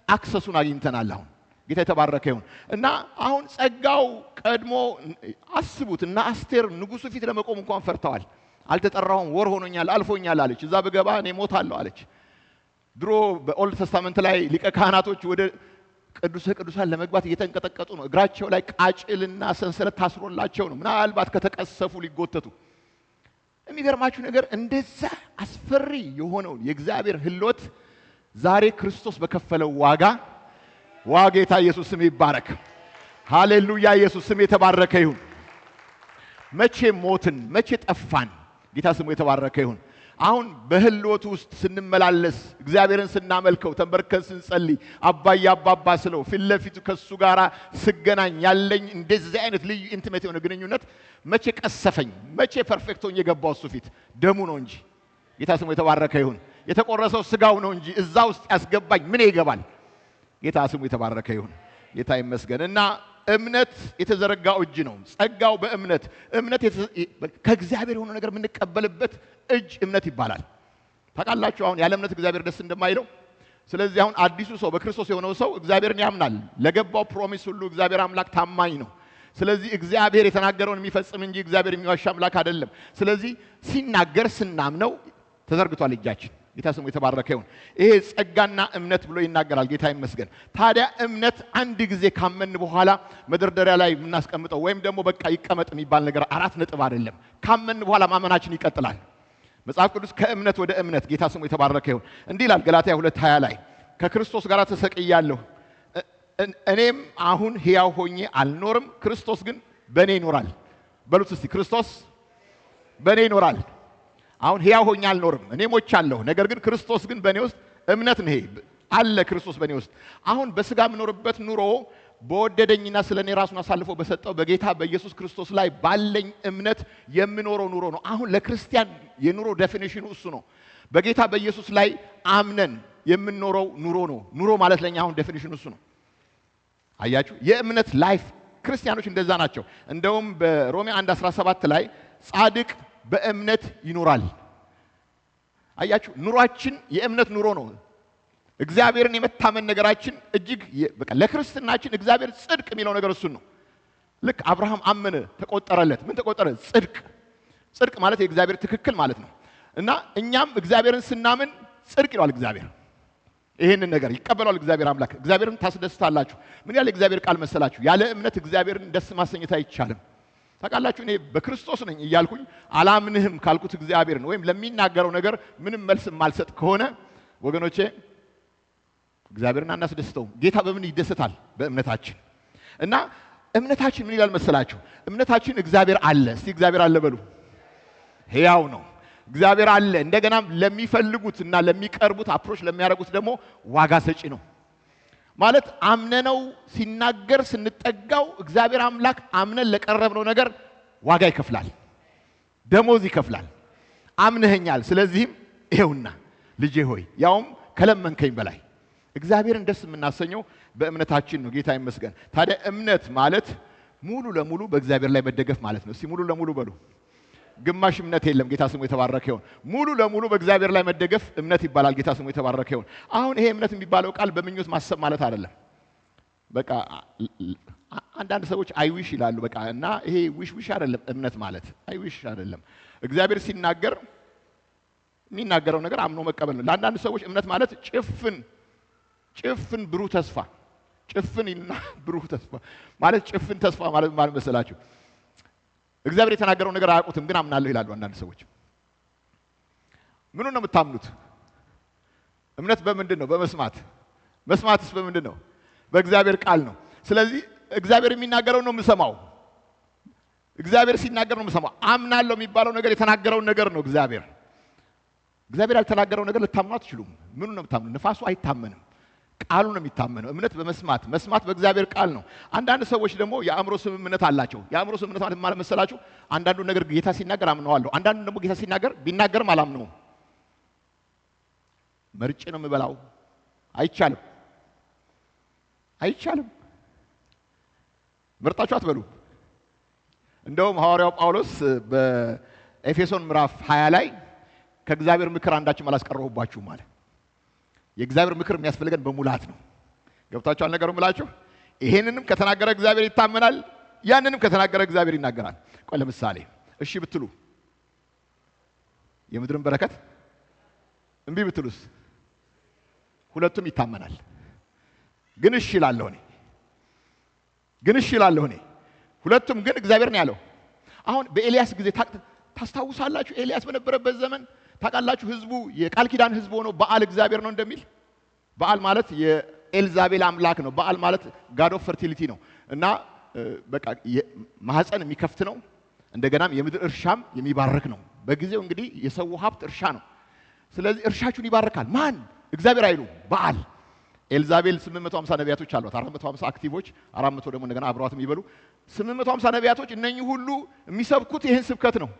አክሰሱን አግኝተናል። አሁን ጌታ የተባረከ ይሁን። እና አሁን ጸጋው ቀድሞ አስቡት እና አስቴር ንጉሡ ፊት ለመቆም እንኳን ፈርተዋል። አልተጠራሁም፣ ወር ሆኖኛል፣ አልፎኛል አለች። እዛ በገባ እኔ ሞታለሁ አለች። ድሮ በኦልድ ተስታመንት ላይ ሊቀ ካህናቶች ወደ ቅዱሰ ቅዱሳን ለመግባት እየተንቀጠቀጡ ነው። እግራቸው ላይ ቃጭልና ሰንሰለት ታስሮላቸው ነው፣ ምናልባት ከተቀሰፉ ሊጎተቱ። የሚገርማችሁ ነገር እንደዛ አስፈሪ የሆነውን የእግዚአብሔር ህልወት ዛሬ ክርስቶስ በከፈለው ዋጋ ጌታ ኢየሱስ ስም ይባረክ። ሃሌሉያ! ኢየሱስ ስም የተባረከ ይሁን። መቼ ሞትን፣ መቼ ጠፋን? ጌታ ስሙ የተባረከ ይሁን። አሁን በህልወቱ ውስጥ ስንመላለስ እግዚአብሔርን ስናመልከው ተንበርከን ስንጸልይ አባዬ አባባ ስለው ፊት ለፊቱ ከሱ ጋር ስገናኝ ያለኝ እንደዚህ አይነት ልዩ ኢንቲሜት የሆነ ግንኙነት መቼ ቀሰፈኝ? መቼ ፐርፌክት ሆኜ የገባው እሱ ፊት? ደሙ ነው እንጂ። ጌታ ስሙ የተባረከ ይሁን። የተቆረሰው ስጋው ነው እንጂ እዛ ውስጥ ያስገባኝ ምን ይገባል? ጌታ ስሙ የተባረከ ይሁን። ጌታ ይመስገን። እና እምነት የተዘረጋው እጅ ነው። ጸጋው በእምነት ከእግዚአብሔር የሆነ ነገር የምንቀበልበት እጅ እምነት ይባላል። ታውቃላችሁ አሁን ያለ እምነት እግዚአብሔር ደስ እንደማይለው። ስለዚህ አሁን አዲሱ ሰው በክርስቶስ የሆነው ሰው እግዚአብሔርን ያምናል። ለገባው ፕሮሚስ ሁሉ እግዚአብሔር አምላክ ታማኝ ነው። ስለዚህ እግዚአብሔር የተናገረውን የሚፈጽም እንጂ እግዚአብሔር የሚዋሽ አምላክ አይደለም። ስለዚህ ሲናገር ስናምነው ተዘርግቷል እጃችን። ጌታ ስሙ የተባረከ ይሁን። ይሄ ጸጋና እምነት ብሎ ይናገራል። ጌታ ይመስገን። ታዲያ እምነት አንድ ጊዜ ካመን በኋላ መደርደሪያ ላይ የምናስቀምጠው ወይም ደግሞ በቃ ይቀመጥ የሚባል ነገር 4 ነጥብ አይደለም። ካመን በኋላ ማመናችን ይቀጥላል። መጽሐፍ ቅዱስ ከእምነት ወደ እምነት ጌታ ስሙ የተባረከ ይሁን እንዲህ ይላል ገላትያ 2:20 ላይ ከክርስቶስ ጋር ተሰቅያለሁ፣ እኔም አሁን ሕያው ሆኜ አልኖርም፣ ክርስቶስ ግን በእኔ ይኖራል። በሉት እስቲ ክርስቶስ በእኔ ይኖራል። አሁን ሕያው ሆኜ አልኖርም፣ እኔ ሞቻለሁ። ነገር ግን ክርስቶስ ግን በእኔ ውስጥ እምነት ነው አለ። ክርስቶስ በእኔ ውስጥ አሁን በስጋ የምኖርበት ኑሮ በወደደኝና ስለኔ ራሱን አሳልፎ በሰጠው በጌታ በኢየሱስ ክርስቶስ ላይ ባለኝ እምነት የምኖረው ኑሮ ነው። አሁን ለክርስቲያን የኑሮ ዴፊኒሽኑ እሱ ነው። በጌታ በኢየሱስ ላይ አምነን የምንኖረው ኑሮ ነው። ኑሮ ማለት ለኛ አሁን ዴፊኒሽኑ እሱ ነው። አያችሁ፣ የእምነት ላይፍ ክርስቲያኖች እንደዛ ናቸው። እንደውም በሮሜ 1:17 ላይ ጻድቅ በእምነት ይኖራል። አያችሁ፣ ኑሯችን የእምነት ኑሮ ነው። እግዚአብሔርን የመታመን ነገራችን እጅግ በቃ ለክርስትናችን እግዚአብሔር ጽድቅ የሚለው ነገር እሱን ነው። ልክ አብርሃም አመነ ተቆጠረለት። ምን ተቆጠረ? ጽድቅ። ጽድቅ ማለት የእግዚአብሔር ትክክል ማለት ነው። እና እኛም እግዚአብሔርን ስናምን ጽድቅ ይለዋል እግዚአብሔር። ይሄንን ነገር ይቀበላል እግዚአብሔር አምላክ። እግዚአብሔርን ታስደስታላችሁ። ምን ያለ እግዚአብሔር ቃል መሰላችሁ? ያለ እምነት እግዚአብሔርን ደስ ማሰኘት አይቻልም። ታውቃላችሁ እኔ በክርስቶስ ነኝ እያልኩኝ አላምንህም ካልኩት እግዚአብሔርን ወይም ለሚናገረው ነገር ምንም መልስ ማልሰጥ ከሆነ ወገኖቼ እግዚአብሔርን አናስደስተውም። ጌታ በምን ይደሰታል? በእምነታችን። እና እምነታችን ምን ይላል መሰላችሁ? እምነታችን እግዚአብሔር አለ። እስቲ እግዚአብሔር አለ በሉ። ሕያው ነው። እግዚአብሔር አለ። እንደገና ለሚፈልጉት እና ለሚቀርቡት አፕሮች ለሚያደርጉት ደግሞ ዋጋ ሰጪ ነው። ማለት አምነነው ሲናገር ስንጠጋው እግዚአብሔር አምላክ አምነን ለቀረብነው ነገር ዋጋ ይከፍላል፣ ደሞዝ ይከፍላል። አምነኸኛል፣ ስለዚህም ይሄውና ልጄ ሆይ ያውም ከለመንከኝ በላይ። እግዚአብሔርን ደስ የምናሰኘው በእምነታችን ነው። ጌታ ይመስገን። ታዲያ እምነት ማለት ሙሉ ለሙሉ በእግዚአብሔር ላይ መደገፍ ማለት ነው። እስቲ ሙሉ ለሙሉ በሉ። ግማሽ እምነት የለም። ጌታ ስሙ የተባረከ ይሁን። ሙሉ ለሙሉ በእግዚአብሔር ላይ መደገፍ እምነት ይባላል። ጌታ ስሙ የተባረከ ይሁን። አሁን ይሄ እምነት የሚባለው ቃል በምኞት ማሰብ ማለት አይደለም። በቃ አንዳንድ ሰዎች አይዊሽ ይላሉ። በቃ እና ይሄ ዊሽ አይደለም። እምነት ማለት አይዊሽ አይደለም። እግዚአብሔር ሲናገር የሚናገረው ነገር አምኖ መቀበል ነው። ለአንዳንድ ሰዎች እምነት ማለት ጭፍን ብሩህ ተስፋ፣ ጭፍንና ብሩህ ተስፋ ማለት ጭፍን ተስፋ ማለት መሰላችሁ? እግዚአብሔር የተናገረው ነገር አያውቁትም፣ ግን አምናለሁ ይላሉ አንዳንድ ሰዎች። ምኑን ነው የምታምኑት? እምነት በምንድን ነው? በመስማት። መስማትስ በምንድን ነው? በእግዚአብሔር ቃል ነው። ስለዚህ እግዚአብሔር የሚናገረው ነው የምሰማው። እግዚአብሔር ሲናገር ነው የምሰማው። አምናለሁ የሚባለው ነገር የተናገረውን ነገር ነው። እግዚአብሔር ያልተናገረው ነገር ልታምኑ አትችሉም። ምኑን ነው የምታምኑ? ንፋሱ አይታመንም፣ ቃሉ ነው የሚታመነው። እምነት በመስማት፣ መስማት በእግዚአብሔር ቃል ነው። አንዳንድ ሰዎች ደግሞ የአእምሮ ስምምነት አላቸው። የአእምሮ ስምምነት ማለት መሰላችሁ? አንዳንዱ ነገር ጌታ ሲናገር አምነዋለሁ፣ አንዳንዱ ደግሞ ጌታ ሲናገር ቢናገርም አላምነውም። መርጬ ነው የምበላው። አይቻልም። መርጣችሁ አትበሉ። እንደውም ሐዋርያው ጳውሎስ በኤፌሶን ምዕራፍ 20 ላይ ከእግዚአብሔር ምክር አንዳችም አላስቀረሁባችሁም አለ። የእግዚአብሔር ምክር የሚያስፈልገን በሙላት ነው። ገብታችኋል ነገሩ ምላችሁ? ይሄንንም ከተናገረ እግዚአብሔር ይታመናል፣ ያንንም ከተናገረ እግዚአብሔር ይናገራል። ቆይ ለምሳሌ እሺ ብትሉ የምድርን በረከት እምቢ ብትሉስ? ሁለቱም ይታመናል። ግን እሺ እላለሁ እኔ ሁለቱም ግን እግዚአብሔር ነው ያለው። አሁን በኤልያስ ጊዜ ታስታውሳላችሁ? ኤልያስ በነበረበት ዘመን ታውቃላችሁ? ህዝቡ የቃል ኪዳን ህዝብ ሆኖ በዓል እግዚአብሔር ነው እንደሚል። በዓል ማለት የኤልዛቤል አምላክ ነው። በዓል ማለት ጋድ ኦፍ ፈርቲሊቲ ነው እና በቃ ማህፀን የሚከፍት ነው። እንደገናም የምድር እርሻም የሚባርክ ነው። በጊዜው እንግዲህ የሰው ሀብት እርሻ ነው። ስለዚህ እርሻችሁን ይባርካል ማን? እግዚአብሔር አይሉ በዓል። ኤልዛቤል 850 ነቢያቶች አሏት። 450 አክቲቮች፣ 400 ደግሞ እንደገና አብረዋት የሚበሉ 850 ነቢያቶች። እነኚህ ሁሉ የሚሰብኩት ይህን ስብከት ነው።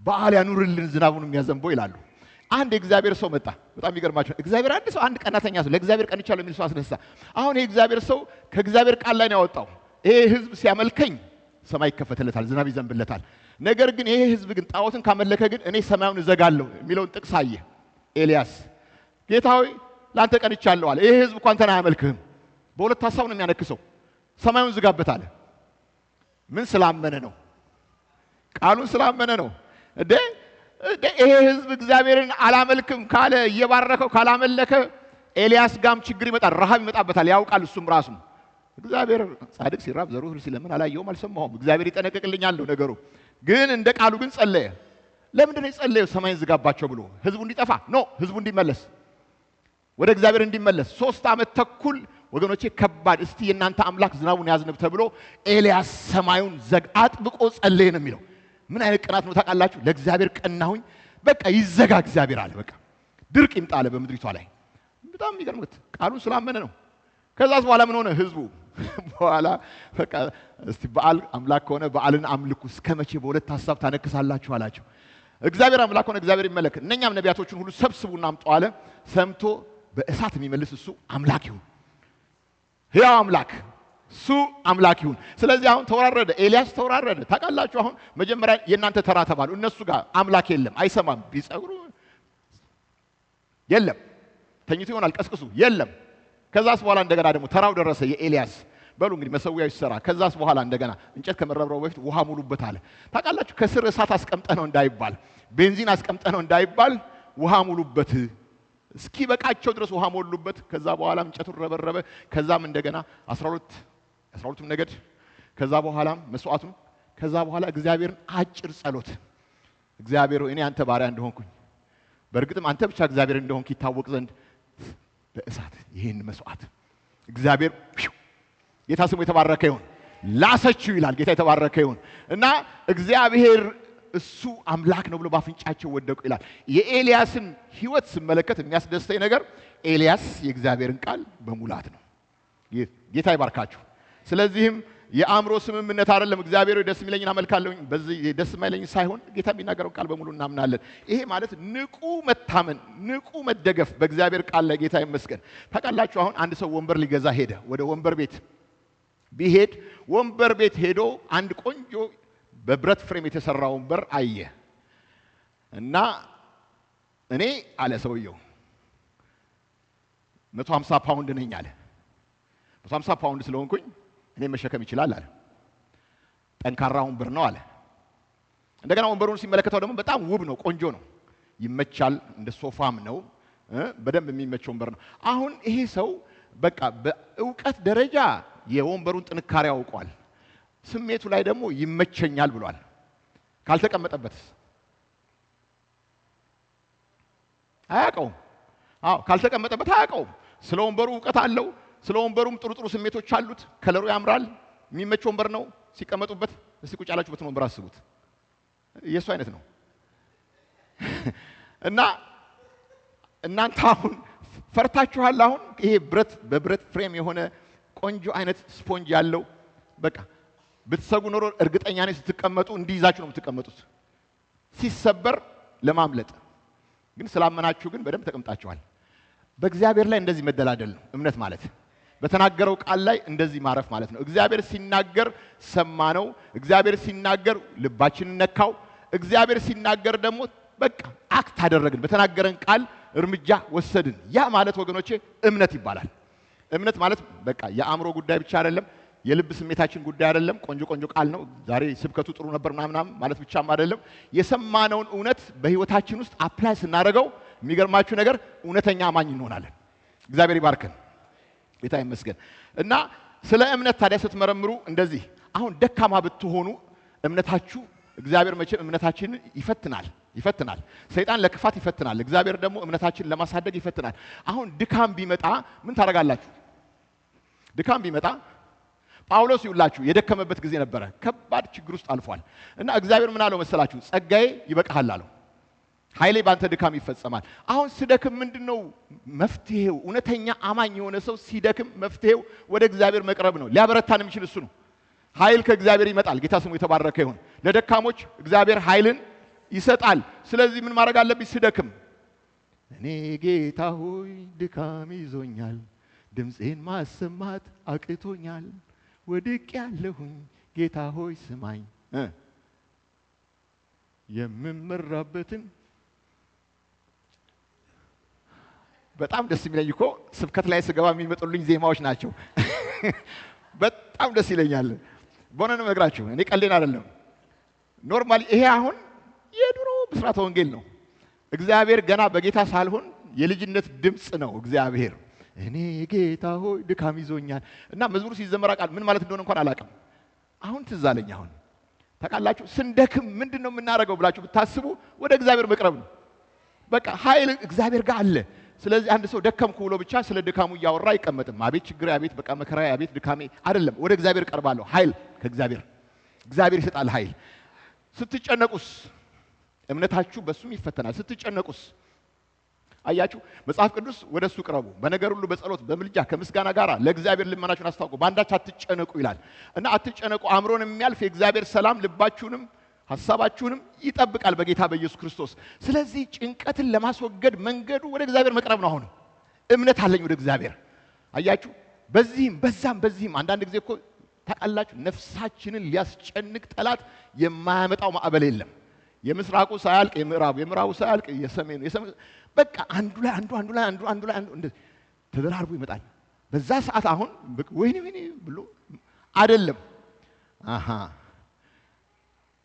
በዓል ያኑርልን ዝናቡን የሚያዘንበው ይላሉ። አንድ የእግዚአብሔር ሰው መጣ። በጣም ይገርማችሁ። እግዚአብሔር አንድ ሰው አንድ ቀናተኛ ሰው ለእግዚአብሔር ቀንቻለሁ የሚል ሰው አስነሳ። አሁን ይሄ እግዚአብሔር ሰው ከእግዚአብሔር ቃል ላይ ነው ያወጣው። ይሄ ህዝብ ሲያመልከኝ ሰማይ ይከፈትለታል፣ ዝናብ ይዘንብለታል። ነገር ግን ይሄ ህዝብ ግን ጣዖትን ካመለከ ግን እኔ ሰማዩን እዘጋለሁ የሚለውን ጥቅስ አየ ኤልያስ። ጌታ ሆይ ላንተ ቀንቻለሁ አለ። ይሄ ህዝብ እንኳን አንተን አያመልክህም፣ በሁለት ሐሳብ ነው የሚያነክሰው። ሰማዩን ዝጋበት አለ። ምን ስላመነ ነው? ቃሉን ስላመነ ነው። ይሄ ህዝብ እግዚአብሔርን አላመልክም ካለ፣ እየባረከው ካላመለከ ኤልያስ ጋም ችግር ይመጣል፣ ረሃብ ይመጣበታል። ያውቃል እሱም ራሱ። እግዚአብሔር ጻድቅ ሲራብ ዘሩ ሲለምን አላየውም አልሰማሁም። እግዚአብሔር ይጠነቀቅልኛል ነው ነገሩ። ግን እንደ ቃሉ ግን ጸለየ። ለምንድን ነው የጸለየው? ሰማይን ዝጋባቸው ብሎ ህዝቡ እንዲጠፋ ነው፣ ህዝቡ እንዲመለስ፣ ወደ እግዚአብሔር እንዲመለስ። 3 ዓመት ተኩል ወገኖቼ ከባድ። እስቲ የእናንተ አምላክ ዝናቡን ያዝንብ ተብሎ ኤልያስ ሰማዩን አጥብቆ ጸለየ ነው የሚለው። ምን አይነት ቅናት ነው ታውቃላችሁ? ለእግዚአብሔር ቀናሁኝ፣ በቃ ይዘጋ እግዚአብሔር አለ። በቃ ድርቅ ይምጣ አለ በምድሪቷ ላይ። በጣም የሚገርምት ቃሉን ስላመነ ነው። ከዛስ በኋላ ምን ሆነ ህዝቡ? በኋላ በቃ እስቲ በዓል አምላክ ከሆነ በዓልን አምልኩ፣ እስከ መቼ በሁለት ሐሳብ ታነክሳላችሁ አላቸው። እግዚአብሔር አምላክ ከሆነ እግዚአብሔር ይመለክ፣ እነኛም ነቢያቶችን ሁሉ ሰብስቡና አምጡ አለ። ሰምቶ በእሳት የሚመልስ እሱ አምላክ ይሁን፣ ሕያው አምላክ እሱ አምላክ ይሁን። ስለዚህ አሁን ተወራረደ፣ ኤልያስ ተወራረደ። ታውቃላችሁ አሁን መጀመሪያ የእናንተ ተራ ተባሉ። እነሱ ጋር አምላክ የለም፣ አይሰማም። ቢጸጉሩ የለም፣ ተኝቶ ይሆናል ቀስቅሱ የለም። ከዛስ በኋላ እንደገና ደግሞ ተራው ደረሰ የኤልያስ። በሉ እንግዲህ መሰዊያው ይሰራ። ከዛስ በኋላ እንደገና እንጨት ከመረብረቡ በፊት ውሃ ሙሉበት አለ። ታውቃላችሁ ከስር እሳት አስቀምጠ ነው እንዳይባል፣ ቤንዚን አስቀምጠ ነው እንዳይባል ውሃ ሙሉበት። እስኪ በቃቸው ድረስ ውሃ ሞሉበት። ከዛ በኋላ እንጨቱን ረበረበ። ከዛም እንደገና 12ቱም ነገድ፣ ከዛ በኋላም መስዋዕቱን፣ ከዛ በኋላ እግዚአብሔርን አጭር ጸሎት። እግዚአብሔር እኔ አንተ ባሪያ እንደሆንኩኝ በእርግጥም አንተ ብቻ እግዚአብሔር እንደሆንክ ይታወቅ ዘንድ በእሳት ይሄን መስዋዕት እግዚአብሔር ጌታ ስሙ የተባረከ ይሁን ላሰችው ይላል። ጌታ የተባረከ ይሁን እና እግዚአብሔር እሱ አምላክ ነው ብሎ ባፍንጫቸው ወደቁ ይላል። የኤልያስን ሕይወት ስመለከት የሚያስደስተኝ ነገር ኤልያስ የእግዚአብሔርን ቃል በሙላት ነው። ጌታ ይባርካችሁ። ስለዚህም የአእምሮ ስምምነት አይደለም። እግዚአብሔር ደስ የሚለኝን አመልካለሁ፣ በዚህ ደስ የማይለኝ ሳይሆን ጌታ የሚናገረው ቃል በሙሉ እናምናለን። ይሄ ማለት ንቁ መታመን፣ ንቁ መደገፍ በእግዚአብሔር ቃል ላይ። ጌታ ይመስገን። ታውቃላችሁ አሁን አንድ ሰው ወንበር ሊገዛ ሄደ። ወደ ወንበር ቤት ቢሄድ ወንበር ቤት ሄዶ አንድ ቆንጆ በብረት ፍሬም የተሰራ ወንበር አየ እና እኔ አለ ሰውየው 150 ፓውንድ ነኝ አለ። 150 ፓውንድ ስለሆንኩኝ እኔ መሸከም ይችላል አለ። ጠንካራ ወንበር ነው አለ። እንደገና ወንበሩን ሲመለከተው ደግሞ በጣም ውብ ነው፣ ቆንጆ ነው፣ ይመቻል፣ እንደ ሶፋም ነው፣ በደንብ የሚመች ወንበር ነው። አሁን ይሄ ሰው በቃ በእውቀት ደረጃ የወንበሩን ጥንካሬ ያውቋል። ስሜቱ ላይ ደግሞ ይመቸኛል ብሏል። ካልተቀመጠበት አያውቀውም። ካልተቀመጠበት አያውቀውም። ስለ ወንበሩ እውቀት አለው። ስለ ወንበሩም ጥሩ ስሜቶች አሉት። ከለሩ ያምራል፣ የሚመች ወንበር ነው ሲቀመጡበት። እስቲ ቁጭ ያላችሁበትን ወንበር አስቡት። የሱ አይነት ነው እና እናንተ አሁን ፈርታችኋል። አሁን ይሄ በብረት ፍሬም የሆነ ቆንጆ አይነት ስፖንጅ ያለው በቃ ብትሰጉ ኖሮ እርግጠኛ ነኝ ስትቀመጡ እንዲይዛችሁ ነው የምትቀመጡት፣ ሲሰበር ለማምለጥ። ግን ስላመናችሁ ግን በደንብ ተቀምጣችኋል። በእግዚአብሔር ላይ እንደዚህ መደላደል ነው እምነት ማለት። በተናገረው ቃል ላይ እንደዚህ ማረፍ ማለት ነው። እግዚአብሔር ሲናገር ሰማነው። እግዚአብሔር ሲናገር ልባችንን ነካው። እግዚአብሔር ሲናገር ደግሞ በቃ አክት አደረግን። በተናገረን ቃል እርምጃ ወሰድን። ያ ማለት ወገኖቼ እምነት ይባላል። እምነት ማለት በቃ የአእምሮ ጉዳይ ብቻ አይደለም፣ የልብ ስሜታችን ጉዳይ አይደለም። ቆንጆ ቃል ነው። ዛሬ ስብከቱ ጥሩ ነበር ምናምን ማለት ብቻም አይደለም። የሰማነውን እውነት በህይወታችን ውስጥ አፕላይ ስናደርገው የሚገርማችሁ ነገር እውነተኛ አማኝ እንሆናለን። እግዚአብሔር ይባርከን። ጌታ ይመስገን። እና ስለ እምነት ታዲያ ስትመረምሩ እንደዚህ አሁን ደካማ ብትሆኑ እምነታችሁ እግዚአብሔር መቼም እምነታችንን ይፈትናል። ሰይጣን ለክፋት ይፈትናል። እግዚአብሔር ደግሞ እምነታችንን ለማሳደግ ይፈትናል። አሁን ድካም ቢመጣ ምን ታደርጋላችሁ? ድካም ቢመጣ ጳውሎስ ይውላችሁ የደከመበት ጊዜ ነበረ። ከባድ ችግር ውስጥ አልፏል። እና እግዚአብሔር ምን አለው መሰላችሁ? ጸጋዬ ይበቃሃል አለው። ኃይሌ ባንተ ድካም ይፈጸማል። አሁን ስደክም ምንድነው መፍትሄው? እውነተኛ አማኝ የሆነ ሰው ሲደክም መፍትሄው ወደ እግዚአብሔር መቅረብ ነው። ሊያበረታን የሚችል እሱ ነው። ኃይል ከእግዚአብሔር ይመጣል። ጌታ ስሙ የተባረከ ይሁን። ለደካሞች እግዚአብሔር ኃይልን ይሰጣል። ስለዚህ ምን ማድረግ አለብኝ? ስደክም እኔ ጌታ ሆይ ድካም ይዞኛል፣ ድምፄን ማሰማት አቅቶኛል፣ ወድቅ ያለሁኝ ጌታ ሆይ ስማኝ፣ የምመራበትን በጣም ደስ የሚለኝ እኮ ስብከት ላይ ስገባ የሚመጡልኝ ዜማዎች ናቸው። በጣም ደስ ይለኛል። በሆነ ነው ነግራችሁ፣ እኔ ቀልዴን አይደለም። ኖርማሊ ይሄ አሁን የድሮ ብስራተ ወንጌል ነው። እግዚአብሔር ገና በጌታ ሳልሆን የልጅነት ድምጽ ነው እግዚአብሔር። እኔ ጌታ ሆይ ድካም ይዞኛል እና መዝሙሩ ሲዘመር ቃል ምን ማለት እንደሆነ እንኳን አላውቅም። አሁን ትዝ አለኝ። አሁን ታውቃላችሁ ስንደክም ምንድነው የምናደርገው ብላችሁ ብታስቡ ወደ እግዚአብሔር መቅረብ ነው። በቃ ኃይል እግዚአብሔር ጋር አለ። ስለዚህ አንድ ሰው ደከምኩ ብሎ ብቻ ስለ ድካሙ እያወራ አይቀመጥም። አቤት ችግሬ፣ አቤት በቃ መከራዬ፣ አቤት ድካሜ አይደለም። ወደ እግዚአብሔር ቀርባለሁ። ኃይል ከእግዚአብሔር እግዚአብሔር ይሰጣል ኃይል። ስትጨነቁስ እምነታችሁ በሱም ይፈተናል። ስትጨነቁስ አያችሁ መጽሐፍ ቅዱስ ወደ እሱ ቅረቡ፣ በነገር ሁሉ በጸሎት በምልጃ ከምስጋና ጋር ለእግዚአብሔር ልመናችሁን አስታውቁ፣ በአንዳች አትጨነቁ ይላል እና አትጨነቁ። አእምሮን የሚያልፍ የእግዚአብሔር ሰላም ልባችሁንም ሐሳባችሁንም ይጠብቃል በጌታ በኢየሱስ ክርስቶስ። ስለዚህ ጭንቀትን ለማስወገድ መንገዱ ወደ እግዚአብሔር መቅረብ ነው። አሁን እምነት አለኝ ወደ እግዚአብሔር። አያችሁ በዚህም በዛም አንዳንድ ጊዜ እኮ ታውቃላችሁ ነፍሳችንን ሊያስጨንቅ ጠላት የማያመጣው ማዕበል የለም። የምስራቁ ሳያልቅ የምዕራቡ፣ የምዕራቡ ሳያልቅ የሰሜኑ፣ በቃ አንዱ ላይ እንደዚህ ተደራርቦ ይመጣል። በዛ ሰዓት አሁን ወይኔ ብሎ አይደለም።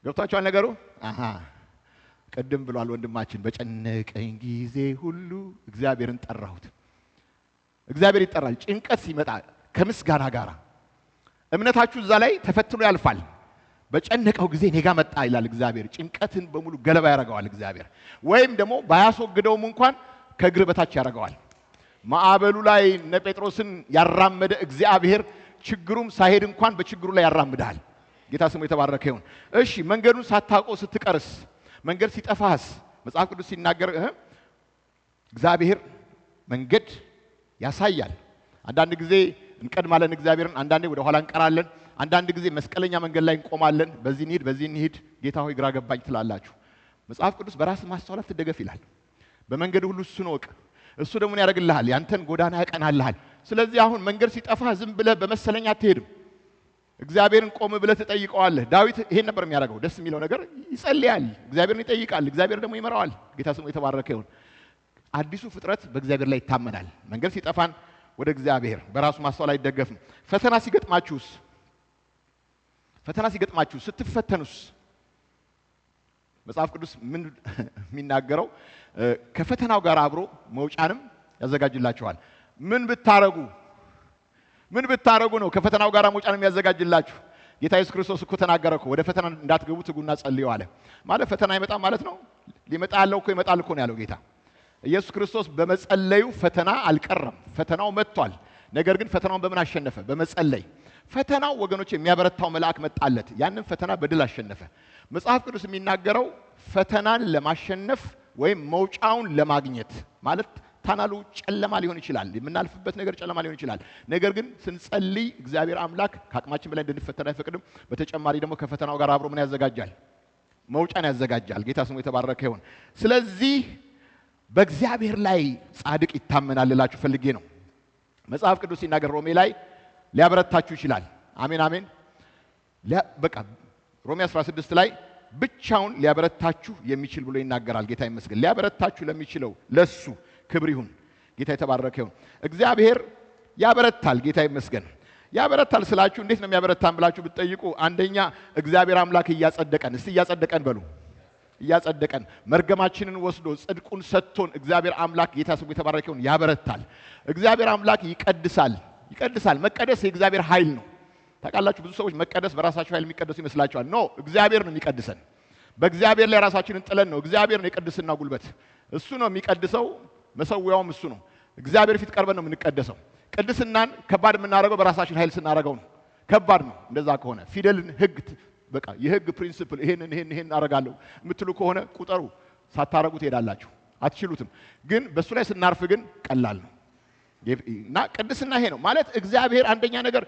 ገብታችኋል ነገሩ? ቅድም ብሏል ወንድማችን፣ በጨነቀኝ ጊዜ ሁሉ እግዚአብሔርን ጠራሁት። እግዚአብሔር ይጠራል ጭንቀት ሲመጣ ከምስጋና ጋር። እምነታችሁ እዛ ላይ ተፈትኖ ያልፋል። በጨነቀው ጊዜ እኔ ጋር መጣ ይላል እግዚአብሔር። ጭንቀትን በሙሉ ገለባ ያደርገዋል እግዚአብሔር። ወይም ደግሞ ባያስወግደውም እንኳን ከእግር በታች ያደርገዋል። ማዕበሉ ላይ እነ ጴጥሮስን ያራመደ እግዚአብሔር ችግሩም ሳይሄድ እንኳን በችግሩ ላይ ያራምዳል። ጌታ ስሙ የተባረከ ይሁን። እሺ መንገዱን ሳታውቀው ስትቀርስ፣ መንገድ ሲጠፋስ መጽሐፍ ቅዱስ ሲናገር እግዚአብሔር መንገድ ያሳያል። አንዳንድ ጊዜ እንቀድማለን እግዚአብሔርን፣ አንዳንዴ ወደ ኋላ እንቀራለን። አንዳንድ ጊዜ መስቀለኛ መንገድ ላይ እንቆማለን። በዚህ እንሂድ በዚህ እንሂድ፣ ጌታ ሆይ ግራ ገባኝ ትላላችሁ። መጽሐፍ ቅዱስ በራስ ማስተዋል ትደገፍ ይላል። በመንገድ ሁሉ እሱን እወቅ፣ እሱ ደግሞ ያደርግልሃል፣ ያንተን ጎዳና ያቀናልሃል። ስለዚህ አሁን መንገድ ሲጠፋ ዝም ብለህ በመሰለኛ አትሄድም። እግዚአብሔርን ቆም ብለህ ትጠይቀዋለህ። ዳዊት ይሄን ነበር የሚያደርገው። ደስ የሚለው ነገር ይጸልያል፣ እግዚአብሔርን ይጠይቃል፣ እግዚአብሔር ደግሞ ይመራዋል። ጌታ ስሙ የተባረከ ይሁን። አዲሱ ፍጥረት በእግዚአብሔር ላይ ይታመናል። መንገድ ሲጠፋን ወደ እግዚአብሔር በራሱ ማስተዋል አይደገፍም። ፈተና ሲገጥማችሁ ስትፈተኑስ መጽሐፍ ቅዱስ ምን የሚናገረው? ከፈተናው ጋር አብሮ መውጫንም ያዘጋጅላችኋል። ምን ብታረጉ ነው ከፈተናው ጋር መውጫንም ያዘጋጅላችሁ? ጌታ ኢየሱስ ክርስቶስ እኮ ተናገረ እኮ ወደ ፈተና እንዳትገቡ ትጉና ጸልዩ አለ። ማለት ፈተና ይመጣ ማለት ነው። ሊመጣ ያለው እኮ ይመጣል እኮ ነው ያለው ጌታ ኢየሱስ ክርስቶስ። በመጸለዩ ፈተና አልቀረም፣ ፈተናው መጥቷል። ነገር ግን ፈተናውን በምን አሸነፈ? በመጸለይ። ፈተናው ወገኖች የሚያበረታው መልአክ መጣለት፣ ያንን ፈተና በድል አሸነፈ። መጽሐፍ ቅዱስ የሚናገረው ፈተናን ለማሸነፍ ወይም መውጫውን ለማግኘት ማለት ታናሉ ጨለማ ሊሆን ይችላል፣ የምናልፍበት ነገር ጨለማ ሊሆን ይችላል። ነገር ግን ስንጸልይ እግዚአብሔር አምላክ ከአቅማችን በላይ እንድንፈተን አይፈቅድም። በተጨማሪ ደግሞ ከፈተናው ጋር አብሮ ምን ያዘጋጃል? መውጫን ያዘጋጃል። ጌታ ስሙ የተባረከ ይሁን። ስለዚህ በእግዚአብሔር ላይ ጻድቅ ይታመናል ልላችሁ ፈልጌ ነው። መጽሐፍ ቅዱስ ሲናገር ሮሜ ላይ ሊያበረታችሁ ይችላል። አሜን አሜን። በቃ ሮሜ 16 ላይ ብቻውን ሊያበረታችሁ የሚችል ብሎ ይናገራል። ጌታ ይመስገን። ሊያበረታችሁ ለሚችለው ለሱ ክብር ይሁን። ጌታ የተባረከ ይሁን። እግዚአብሔር ያበረታል። ጌታ ይመስገን። ያበረታል ስላችሁ እንዴት ነው የሚያበረታን ብላችሁ ብትጠይቁ፣ አንደኛ እግዚአብሔር አምላክ እያጸደቀን፣ እስቲ እያጸደቀን በሉ፣ እያጸደቀን መርገማችንን ወስዶ ጽድቁን ሰጥቶን እግዚአብሔር አምላክ ጌታ ስሙ የተባረከ ይሁን ያበረታል። እግዚአብሔር አምላክ ይቀድሳል። መቀደስ የእግዚአብሔር ኃይል ነው። ታውቃላችሁ ብዙ ሰዎች መቀደስ በራሳቸው ኃይል የሚቀደሱ ይመስላቸዋል። ኖ፣ እግዚአብሔር ነው የሚቀድሰን። በእግዚአብሔር ላይ ራሳችንን ጥለን ነው። እግዚአብሔር ነው የቅድስና ጉልበት፣ እሱ ነው የሚቀድሰው። መሰዊያውም እሱ ነው። እግዚአብሔር ፊት ቀርበን ነው የምንቀደሰው። ቅድስናን ከባድ የምናደርገው በራሳችን ኃይል ስናደርገው ነው። ከባድ ነው። እንደዛ ከሆነ ፊደልን ህግ በቃ የህግ ፕሪንሲፕል ይሄን አደርጋለሁ የምትሉ ከሆነ ቁጠሩ፣ ሳታረጉ ትሄዳላችሁ፣ አትችሉትም። ግን በሱ ላይ ስናርፍ ግን ቀላል ነው። እና ቅድስና ይሄ ነው ማለት እግዚአብሔር አንደኛ ነገር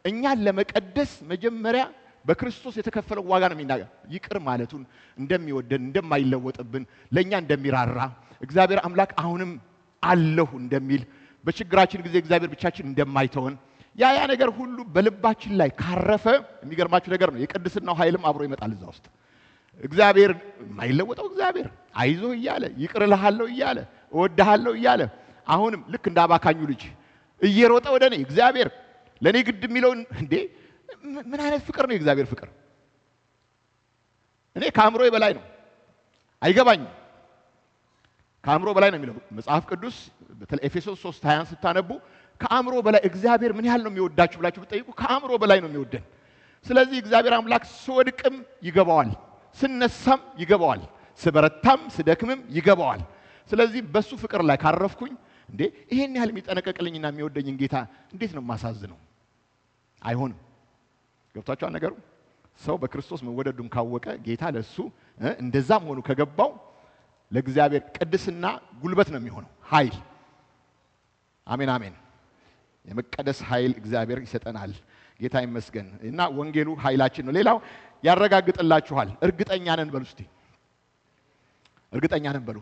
እኛን ለመቀደስ መጀመሪያ በክርስቶስ የተከፈለው ዋጋ ነው የሚናገር። ይቅር ማለቱን እንደሚወደን እንደማይለወጥብን ለኛ እንደሚራራ እግዚአብሔር አምላክ አሁንም አለሁ እንደሚል በችግራችን ጊዜ እግዚአብሔር ብቻችን እንደማይተወን ያ ነገር ሁሉ በልባችን ላይ ካረፈ የሚገርማችሁ ነገር ነው የቅድስናው ኃይልም አብሮ ይመጣል እዛ ውስጥ። እግዚአብሔር የማይለወጠው እግዚአብሔር አይዞህ እያለ ይቅር እልሃለሁ እያለ እወድሃለሁ እያለ አሁንም ልክ እንደ አባካኙ ልጅ እየሮጠ ወደ እኔ እግዚአብሔር ለኔ ግድ የሚለው እንዴ ምን አይነት ፍቅር ነው የእግዚአብሔር ፍቅር! እኔ ከአእምሮዬ በላይ ነው፣ አይገባኝም። ከአእምሮ በላይ ነው የሚለው መጽሐፍ ቅዱስ። በተለይ ኤፌሶስ 3:20 ስታነቡ ከአእምሮ በላይ እግዚአብሔር ምን ያህል ነው የሚወዳችሁ ብላችሁ ብትጠይቁ ከአእምሮ በላይ ነው የሚወደን። ስለዚህ እግዚአብሔር አምላክ ስወድቅም ይገባዋል፣ ስነሳም ይገባዋል፣ ስበረታም ስደክምም ይገባዋል። ስለዚህ በሱ ፍቅር ላይ ካረፍኩኝ እንዴ ይሄን ያህል የሚጠነቀቅልኝና የሚወደኝን ጌታ እንዴት ነው የማሳዝነው? አይሆንም። ገብታችኋል ነገሩ? ሰው በክርስቶስ መወደዱን ካወቀ ጌታ ለሱ እንደዛም ሆኖ ከገባው ለእግዚአብሔር ቅድስና ጉልበት ነው የሚሆነው፣ ኃይል። አሜን አሜን። የመቀደስ ኃይል እግዚአብሔር ይሰጠናል። ጌታ ይመስገን። እና ወንጌሉ ኃይላችን ነው። ሌላው ያረጋግጥላችኋል። እርግጠኛ ነን በሉ እስቲ፣ እርግጠኛ ነን በሉ።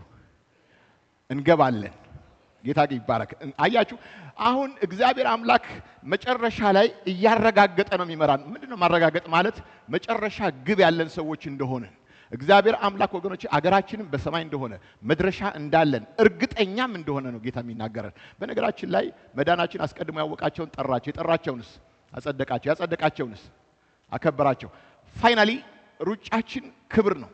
እንገባለን። ጌታ ይባረክ። አያችሁ አሁን እግዚአብሔር አምላክ መጨረሻ ላይ እያረጋገጠ ነው የሚመራን። ምንድነው ማረጋገጥ ማለት? መጨረሻ ግብ ያለን ሰዎች እንደሆነ እግዚአብሔር አምላክ ወገኖች አገራችንን በሰማይ እንደሆነ መድረሻ እንዳለን እርግጠኛም እንደሆነ ነው ጌታ የሚናገረን። በነገራችን ላይ መዳናችን አስቀድሞ ያወቃቸውን ጠራቸው፣ የጠራቸውንስ አጸደቃቸው፣ ያጸደቃቸውንስ አከበራቸው። ፋይናሊ ሩጫችን ክብር ነው፣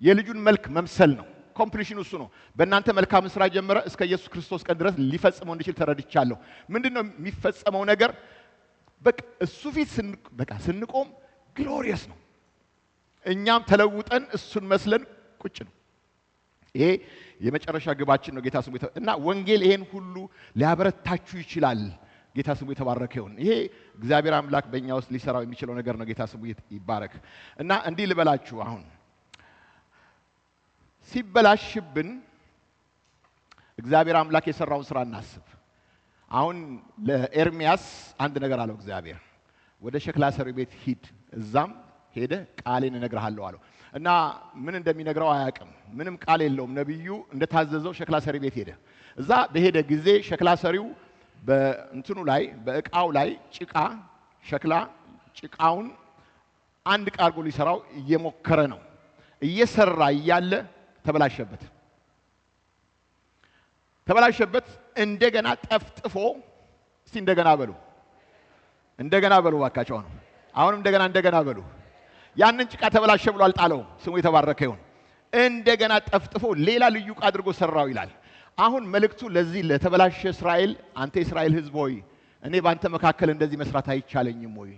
የልጁን መልክ መምሰል ነው። ኮምፕሊሽኑ እሱ ነው። በእናንተ መልካም ስራ ጀመረ እስከ ኢየሱስ ክርስቶስ ቀን ድረስ ሊፈጽመው እንዲችል ተረድቻለሁ። ምንድነው የሚፈጸመው ነገር? በቃ እሱ ፊት ስንቆም ግሎሪየስ ነው። እኛም ተለውጠን እሱን መስለን ቁጭ ነው። ይሄ የመጨረሻ ግባችን ነው። ጌታ ስሙ እና ወንጌል ይሄን ሁሉ ሊያበረታችሁ ይችላል። ጌታ ስሙ የተባረከ ይሁን። ይሄ እግዚአብሔር አምላክ በእኛ ውስጥ ሊሰራው የሚችለው ነገር ነው። ጌታ ስሙ ይባረክ። እና እንዲህ ልበላችሁ፣ አሁን ሲበላሽብን እግዚአብሔር አምላክ የሰራውን ስራ እናስብ። አሁን ለኤርሚያስ አንድ ነገር አለው እግዚአብሔር፣ ወደ ሸክላ ሰሪ ቤት ሂድ፣ እዛም ሄደ ቃሌን እነግርሃለሁ አለው። እና ምን እንደሚነግረው አያውቅም፣ ምንም ቃል የለውም። ነቢዩ እንደታዘዘው ሸክላ ሰሪ ቤት ሄደ። እዛ በሄደ ጊዜ ሸክላ ሰሪው በእንትኑ ላይ በእቃው ላይ ሸክላ ጭቃውን አንድ ዕቃ አድርጎ ሊሰራው እየሞከረ ነው። እየሰራ እያለ ተበላሸበት። እንደገና ጠፍጥፎ፣ እስቲ እንደገና በሉ ባካቸው ነው። አሁንም እንደገና በሉ። ያንን ጭቃ ተበላሸ ብሎ አልጣለውም። ስሙ የተባረከ ይሁን። እንደገና ጠፍጥፎ ሌላ ልዩ ዕቃ አድርጎ ሰራው ይላል። አሁን መልእክቱ ለዚህ ለተበላሸ እስራኤል፣ አንተ የእስራኤል ሕዝብ ሆይ እኔ ባንተ መካከል እንደዚህ መስራት አይቻለኝም ወይ?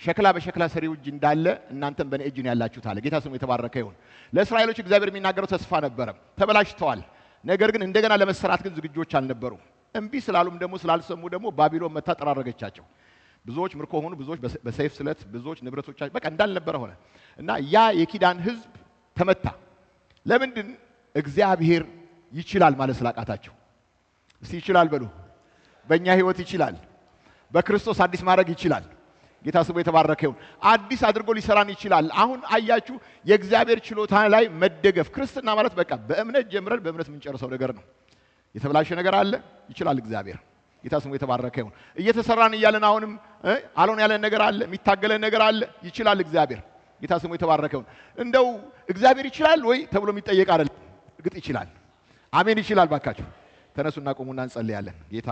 ሸክላ በሸክላ ሰሪው እጅ እንዳለ እናንተም በእኔ እጅ ነው ያላችሁት አለ። ጌታ ስሙ የተባረከ ይሁን። ለእስራኤሎች እግዚአብሔር የሚናገረው ተስፋ ነበረ። ተበላሽተዋል፣ ነገር ግን እንደገና ለመሰራት ግን ዝግጆች አልነበሩ። እምቢ ስላሉም ደግሞ ስላልሰሙ ደግሞ ባቢሎን መታ ጠራረገቻቸው። ብዙዎች ምርኮ ሆኑ፣ ብዙዎች በሰይፍ ስለት፣ ብዙዎች ንብረቶቻቸው በቃ እንዳልነበረ ሆነ እና ያ የኪዳን ሕዝብ ተመታ። ለምንድን? እግዚአብሔር ይችላል ማለት ስላቃታቸው። እስቲ ይችላል በሉ። በእኛ ህይወት ይችላል። በክርስቶስ አዲስ ማድረግ ይችላል። ጌታ ስሙ የተባረከ ይሁን። አዲስ አድርጎ ሊሰራን ይችላል። አሁን አያችሁ የእግዚአብሔር ችሎታ ላይ መደገፍ። ክርስትና ማለት በቃ በእምነት ጀምረን በእምነት የምንጨርሰው ነገር ነው። የተበላሸ ነገር አለ፣ ይችላል እግዚአብሔር። ጌታ ስሙ የተባረከ ይሁን። እየተሰራን እያለን አሁንም አልሆን ያለን ነገር አለ፣ የሚታገለን ነገር አለ፣ ይችላል እግዚአብሔር። ጌታ ስሙ የተባረከ ይሁን። እንደው እግዚአብሔር ይችላል ወይ ተብሎ የሚጠየቅ አይደለም። እርግጥ ይችላል። አሜን፣ ይችላል። ባካችሁ ተነሱና ቁሙና እንጸልያለን። ጌታ